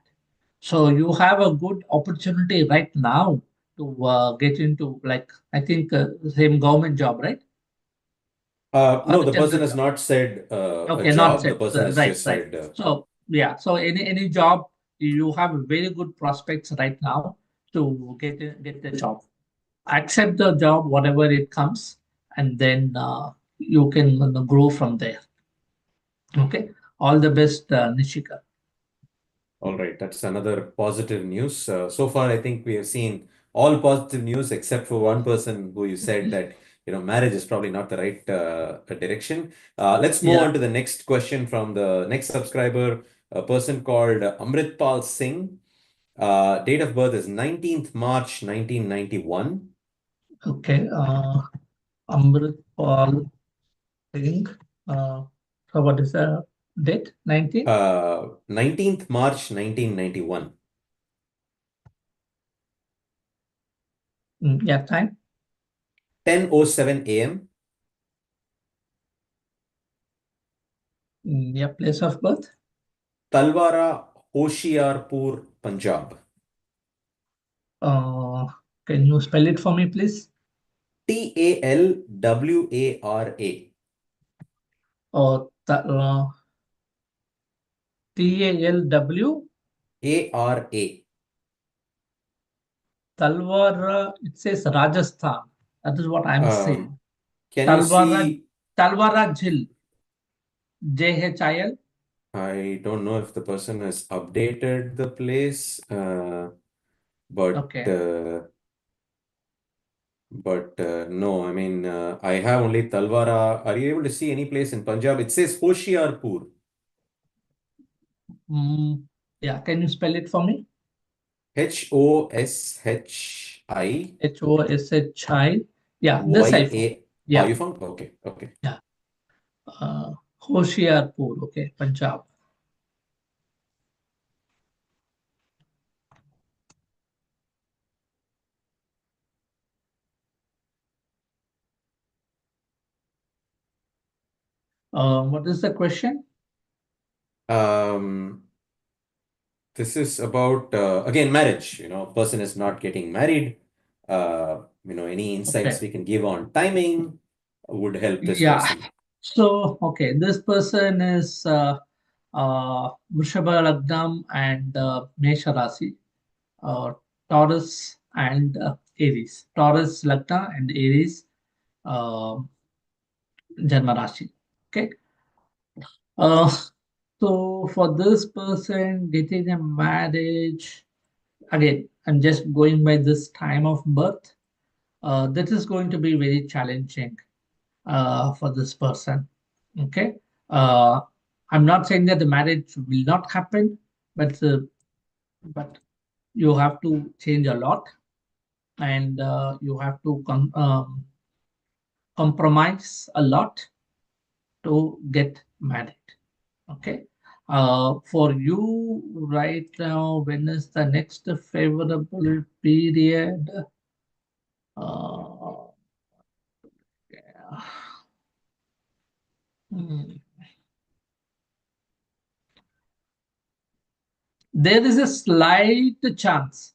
So you have a good opportunity right now to get into, like, I think same government job, right? Or No, a the person general has job. not said a Okay, not job. The set. person has Right, just right. said, So yeah, so any job, you have very good prospects right now to get the job. Accept the job, whatever it comes, and then you can grow from there. Okay. All the best, Nishika. all right, that's another positive news. So far, I think we have seen all positive news except for one person who you said that, marriage is probably not the right direction. Let's move Yeah. on to the next question from the next subscriber, a person called Amrit Pal Singh. Date of birth is 19th March 1991. Okay. Amrit Paul Singh. Uh, so what is the date? 19? 19th March 1991. Yeah, time. 10:07 a.m. Yeah, place of birth. Talwara, Hoshiarpur, Punjab. Uh, can you spell it for me, please? Talwara. TALW. ARA. Talwar, it says Rajasthan. That is what I'm Um, saying. can you Talwara, see? Talwara Jhil. JHIL. I don't know if the person has updated the place, but Okay. uh, but no, I mean, I have only Talwara. Are you able to see any place in Punjab? It says Hoshiarpur. Mm, yeah, can you spell it for me? Hoshi. Hoshi. Yeah, this I found. Oh, Yeah, you found? Okay, okay. yeah. Uh, Hoshiarpur. Okay, Punjab. What is the question? Um, this is about again marriage. Person is not getting married. Any insights Okay. we can give on timing would help this Yeah. person. So, okay, this person is Vrishabha Lagna and Mesha Rasi, uh, Taurus and Aries. Taurus Lagna and Aries uh, Janma Rashi. Okay. Uh, so for this person getting a marriage, again, I'm just going by this time of birth. That is going to be very challenging for this person. Okay. Uh, I'm not saying that the marriage will not happen, but you have to change a lot, and you have to compromise a lot to get married. Okay. For you right now, when is the next favorable period? Uh, yeah. Hmm. There is a slight chance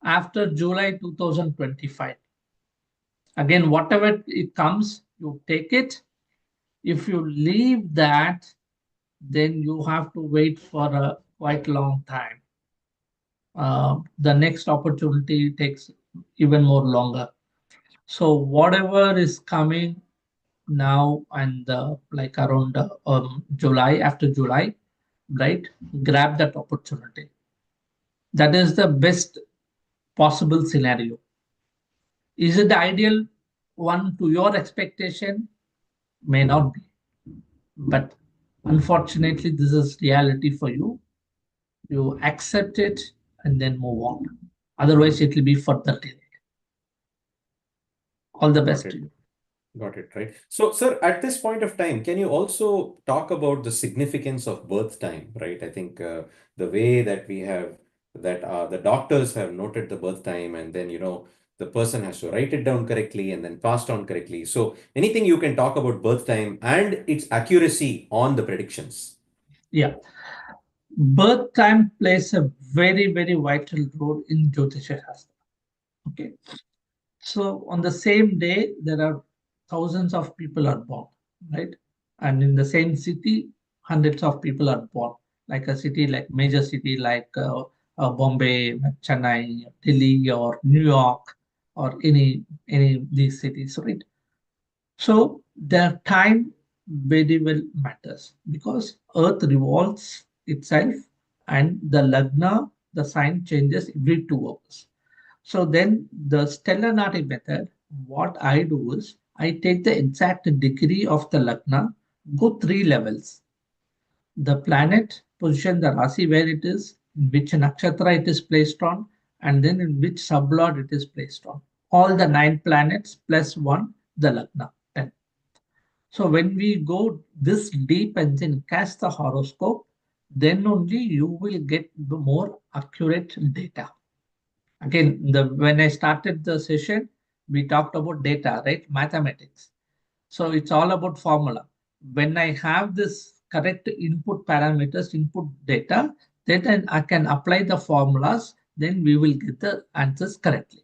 after July 2025. Again, whatever it comes, you take it. If you leave that, then you have to wait for a quite long time. The next opportunity takes even more longer. So whatever is coming now and like around July, after July, right? Grab that opportunity. That is the best possible scenario. Is it the ideal one to your expectation? May not be, but unfortunately, this is reality for you. You accept it and then move on. Otherwise, it will be further delayed. All the Got best to it. you. Got it, right. So, sir, at this point of time, can you also talk about the significance of birth time, right? I think the way that we have that the doctors have noted the birth time, and then, the person has to write it down correctly and then pass on correctly. So, anything you can talk about birth time and its accuracy on the predictions? Yeah. Birth time plays a very, very vital role in Jyotisha Shastra. Okay. So on the same day, there are thousands of people are born, right? And in the same city, hundreds of people are born. Like a city, like major city like Bombay, Chennai, Delhi, or New York, or any of these cities, right? So the time very well matters because Earth revolves itself, and the lagna, the sign changes every 2 hours. So then the stellar nati method, what I do is I take the exact degree of the lagna, go 3 levels. The planet position, the Rasi where it is, in which nakshatra it is placed on, and then in which sublord it is placed on. All the 9 planets plus one, the lagna, 10. So when we go this deep and then cast the horoscope, then only you will get the more accurate data. Again, the when I started the session, we talked about data, right? Mathematics. So it's all about formula. When I have this correct input parameters, input data, then I can apply the formulas, then we will get the answers correctly.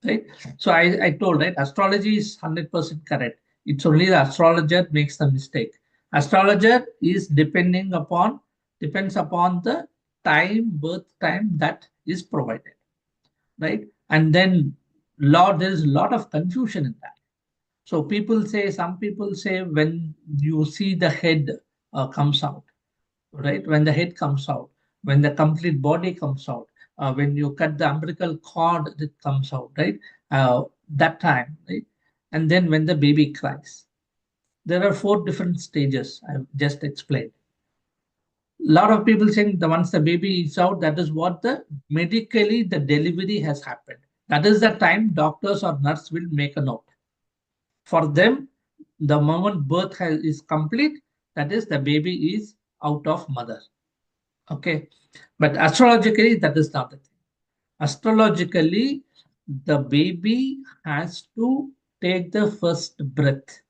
Right? So I told, right, astrology is 100% correct. It's only the astrologer makes the mistake. Astrologer is depends upon the birth time that is provided, right? And then there is a lot of confusion in that. So some people say when you see the head comes out, right? When the head comes out, when the complete body comes out, when you cut the umbilical cord, it comes out, right? That time, right? And then when the baby cries, there are 4 different stages I've just explained. A lot of people saying the once the baby is out, that is what the medically the delivery has happened. That is the time doctors or nurse will make a note. For them, the moment is complete, that is the baby is out of mother. Okay. But astrologically, that is not the thing. Astrologically, the baby has to take the first breath.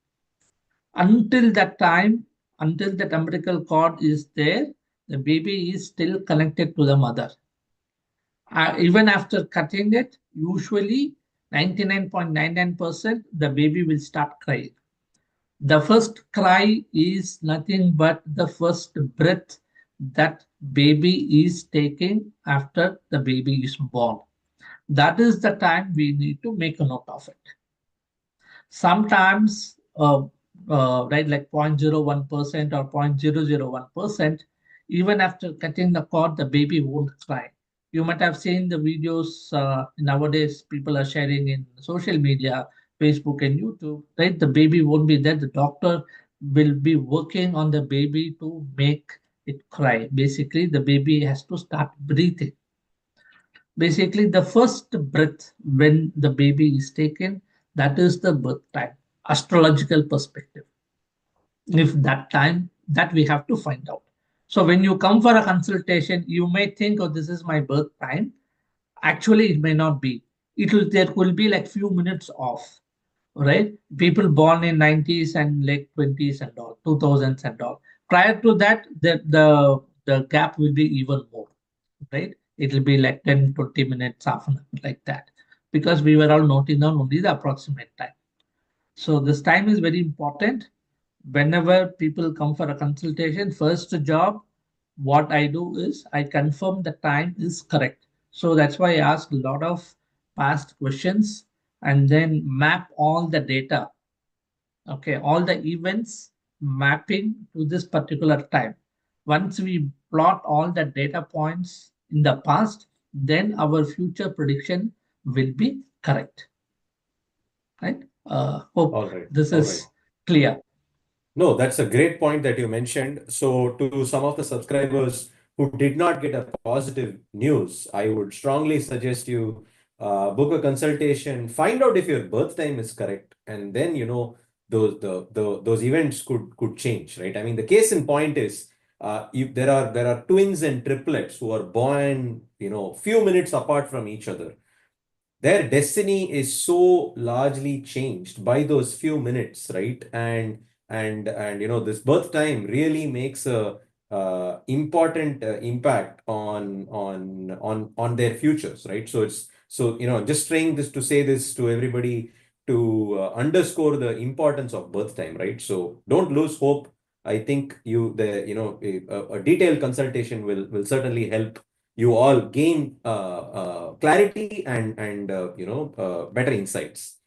Until that time, until that umbilical cord is there, the baby is still connected to the mother. Even after cutting it, usually 99.99% the baby will start crying. The first cry is nothing but the first breath that baby is taking after the baby is born. That is the time we need to make a note of it. Sometimes, right, like 0.01% or 0.001%, even after cutting the cord, the baby won't cry. You might have seen the videos nowadays people are sharing in social media, Facebook and YouTube, right? The baby won't be there. The doctor will be working on the baby to make it cry. Basically, the baby has to start breathing. Basically, the first breath when the baby is taken, that is the birth time, astrological perspective. If that time, that we have to find out. So when you come for a consultation, you may think, oh, this is my birth time. Actually, it may not be. There will be like few minutes off, right? People born in 90s and late 20s and all, 2000s and all. Prior to that, the the gap will be even more, right? It will be like 10, 20 minutes, half an hour, like that, because we were all noting down only the approximate time. So this time is very important. Whenever people come for a consultation, first job, what I do is I confirm the time is correct. So that's why I ask a lot of past questions and then map all the data. Okay, all the events mapping to this particular time. Once we plot all the data points in the past, then our future prediction will be correct, right? Hope All right. this All right. is clear. No, that's a great point that you mentioned. So, to some of the subscribers who did not get a positive news, I would strongly suggest you book a consultation, find out if your birth time is correct, and then those events could change, right? I mean, the case in point is there are twins and triplets who are born, few minutes apart from each other. Their destiny is so largely changed by those few minutes, right? And this birth time really makes a important impact on their futures, right? So just saying this to say this to everybody to underscore the importance of birth time, right? So don't lose hope. I think a detailed consultation will certainly help you all gain clarity and better insights.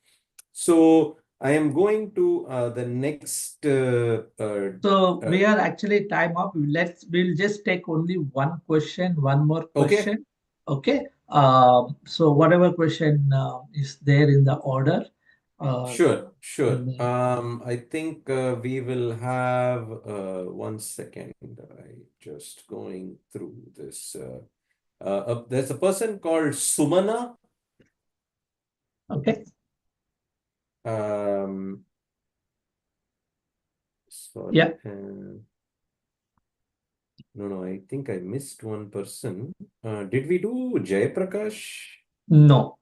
So I am going to the next. So we are actually time up. We'll just take only one question, one more Okay, question. Okay. So whatever question is there in the order, uh, sure, sure. and I think we will have 1 second. I just going through this. There's a person called Sumana. okay. Um, Yeah. sorry. No, I think I missed one person. Did we do Jayaprakash? No.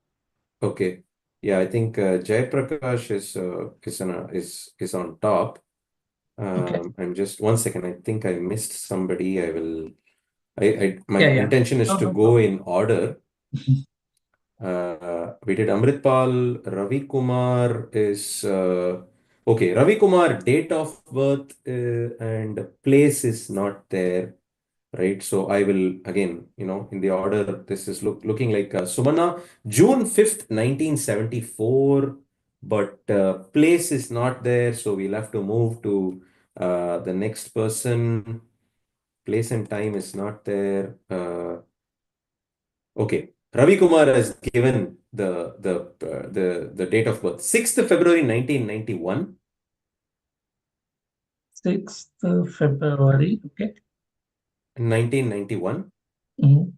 Okay. Yeah, I think Jayaprakash is on top. Okay. I'm just 1 second. I think I missed somebody. My Yeah. Yeah. intention is No. to No go problem. in order. We did Amrit Pal. Ravi Kumar is okay. Ravi Kumar, date of birth and place is not there. Right? So I will again, in the order, this is looking like Sumana, June 5th, 1974, but place is not there. So we'll have to move to the next person. Place and time is not there. Okay. Ravi Kumar has given the date of birth, 6th February 1991. 6th February. Okay. 1991. Mhm.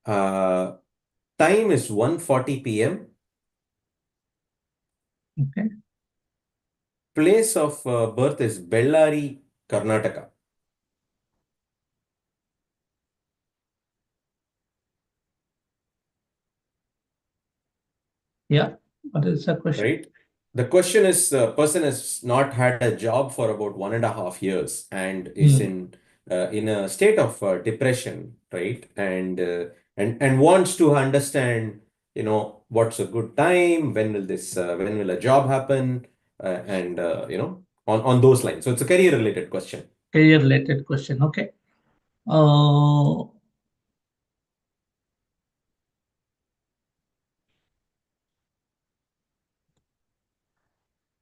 Uh, time is 1:40 p.m. Okay. Place of birth is Bellary, Karnataka, Yeah. What is the question? right? The question is, person has not had a job for about 1.5 years and is Mm. in a state of depression, right? And wants to understand, what's a good time, when will a job happen, and on those lines. So it's a career related question. Career related question. Okay. Uh,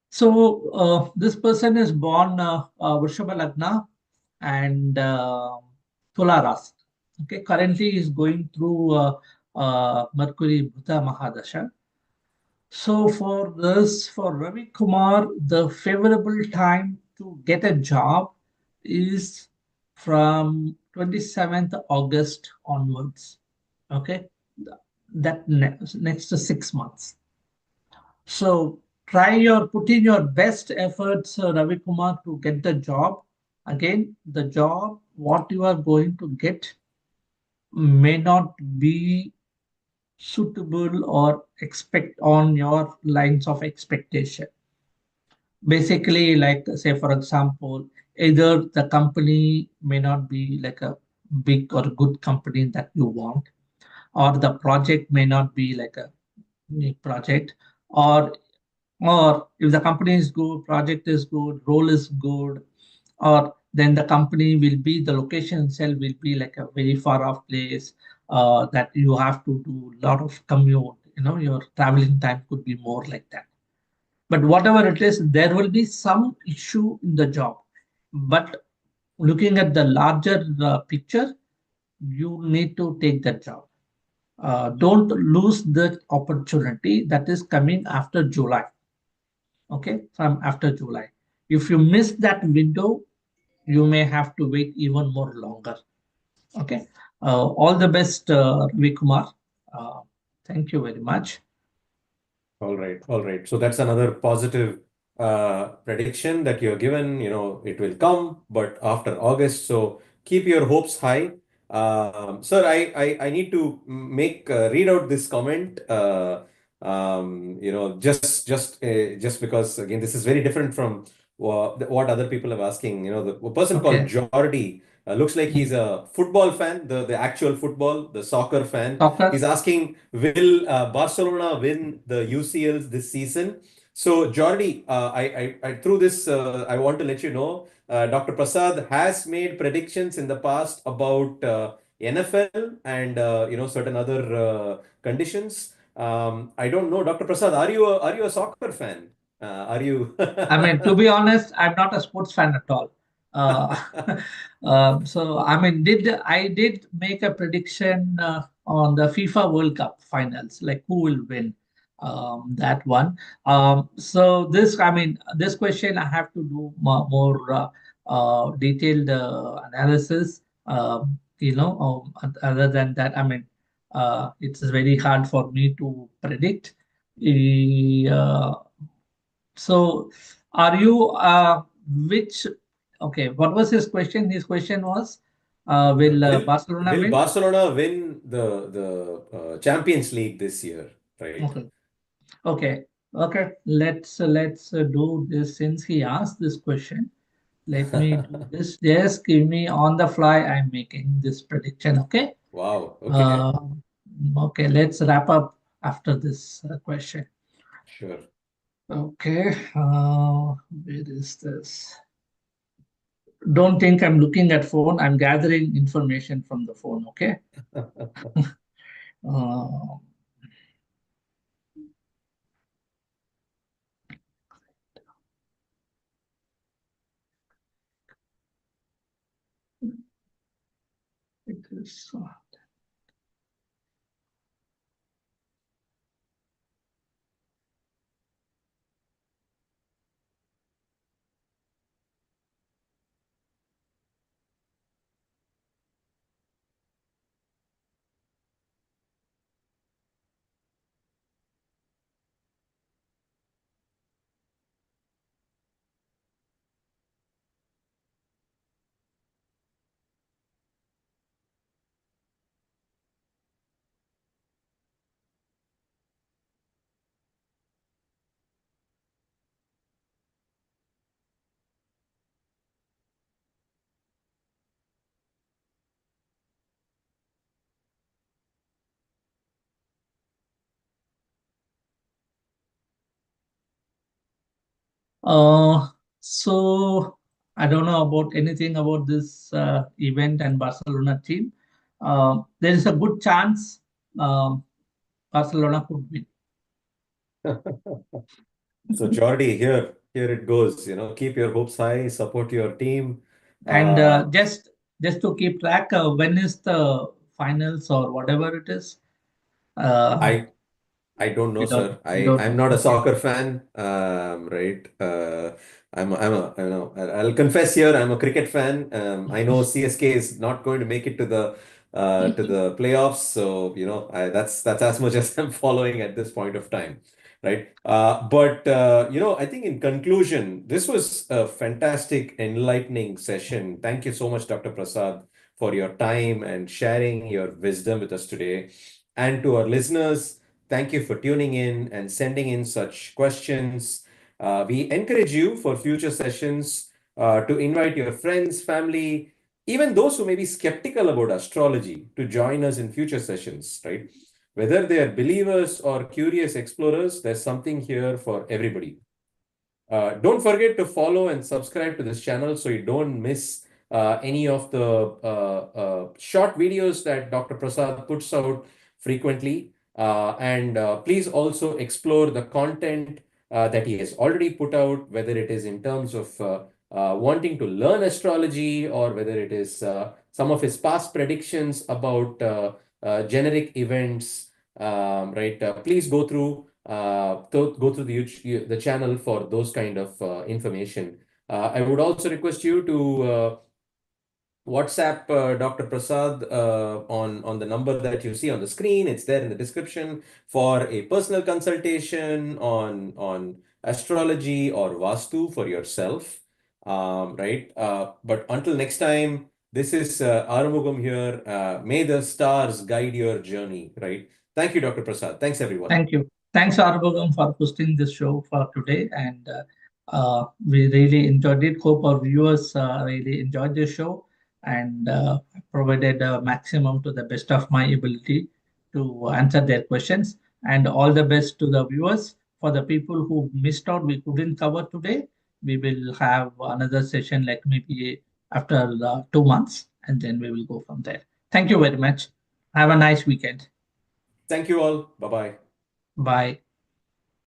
So this person is born Vrishabha Lagna and Tula Rasi. Okay, currently is going through Mercury Bhuta Mahadasha. So for Ravi Kumar, the favorable time to get a job is from 27th August onwards. Okay, that next to 6 months. So put in your best efforts, Ravi Kumar, to get the job. Again, the job, what you are going to get may not be suitable or expect on your lines of expectation. Basically, like say for example, either the company may not be like a big or good company that you want, or the project may not be like a big project, or or if the company is good, project is good, role is good, or then the company will be, the location itself will be like a very far off place, that you have to do a lot of commute, your traveling time could be more like that. But whatever it is, there will be some issue in the job. But looking at the larger picture, you need to take that job. Don't lose the opportunity that is coming after July. Okay, from after July. If you miss that window, you may have to wait even more longer. Okay. All the best, Ravi Kumar. Uh, Thank you very much. All right, all right. So that's another positive prediction that you're given. It will come, but after August. So keep your hopes high. Sir, I need to make read out this comment. Just because again, this is very different from what other people are asking. The person called Okay. Jordi looks like he's a football fan, the actual football, the soccer fan. He's Doctor. asking, will Barcelona win the UCLs this season? So, Jordi, through this, I want to let you know, Dr. Prasad has made predictions in the past about NFL and certain other conditions. I don't know, Dr. Prasad, are you a soccer fan? Are you? I mean, to be honest, I'm not a sports fan at all. Uh, so I mean, did make a prediction on the FIFA World Cup finals, like who will win that one. So this, I mean, this question I have to do more detailed analysis. Other than that, I mean, it's very hard for me to predict. Uh, so, are you which? Okay, what was his question? His question was, will will Barcelona will win? Barcelona win the Champions League this year? Right. Okay, okay, okay. Let's do this since he asked this question. Let me do this. Just give me on the fly. I'm making this prediction. Okay. Wow. Okay. Uh, okay. Let's wrap up after this question. Sure. Okay. Where is this? Don't think I'm looking at phone. I'm gathering information from the phone. Okay. Uh, it is, uh, so I don't know about anything about this event and Barcelona team. There is a good chance um, Barcelona could win. So Jordi, here it goes. Keep your hopes high, support your team. And Uh, just to keep track, when is the finals or whatever it is? Uh, I I don't know, you don't sir. you I don't I'm know. not a Okay. soccer fan. Right. I know. I'll confess here. I'm a cricket fan. I know CSK is not going to make it to the playoffs. So that's as much as I'm following at this point of time, right? But I think in conclusion, this was a fantastic, enlightening session. Thank you so much, Dr. Prasad, for your time and sharing your wisdom with us today, and to our listeners. Thank you for tuning in and sending in such questions. We encourage you for future sessions to invite your friends, family, even those who may be skeptical about astrology to join us in future sessions, right? Whether they are believers or curious explorers, there's something here for everybody. Don't forget to follow and subscribe to this channel so you don't miss any of the short videos that Dr. Prasad puts out frequently. And please also explore the content that he has already put out, whether it is in terms of wanting to learn astrology or whether it is some of his past predictions about generic events. Right? Please go through the channel for those kind of information. I would also request you to WhatsApp Dr. Prasad on the number that you see on the screen. It's there in the description for a personal consultation on astrology or Vastu for yourself. Right? But until next time, this is Arumugam here. May the stars guide your journey, right? Thank you, Dr. Prasad. Thanks, everyone. Thank you. Thanks, Arbogam, for hosting this show for today. And we really enjoyed it. Hope our viewers really enjoyed this show and provided a maximum to the best of my ability to answer their questions. And all the best to the viewers. For the people who missed out, we couldn't cover today. We will have another session, like maybe after 2 months, and then we will go from there. Thank you very much. Have a nice weekend. Thank you all. Bye bye. Bye.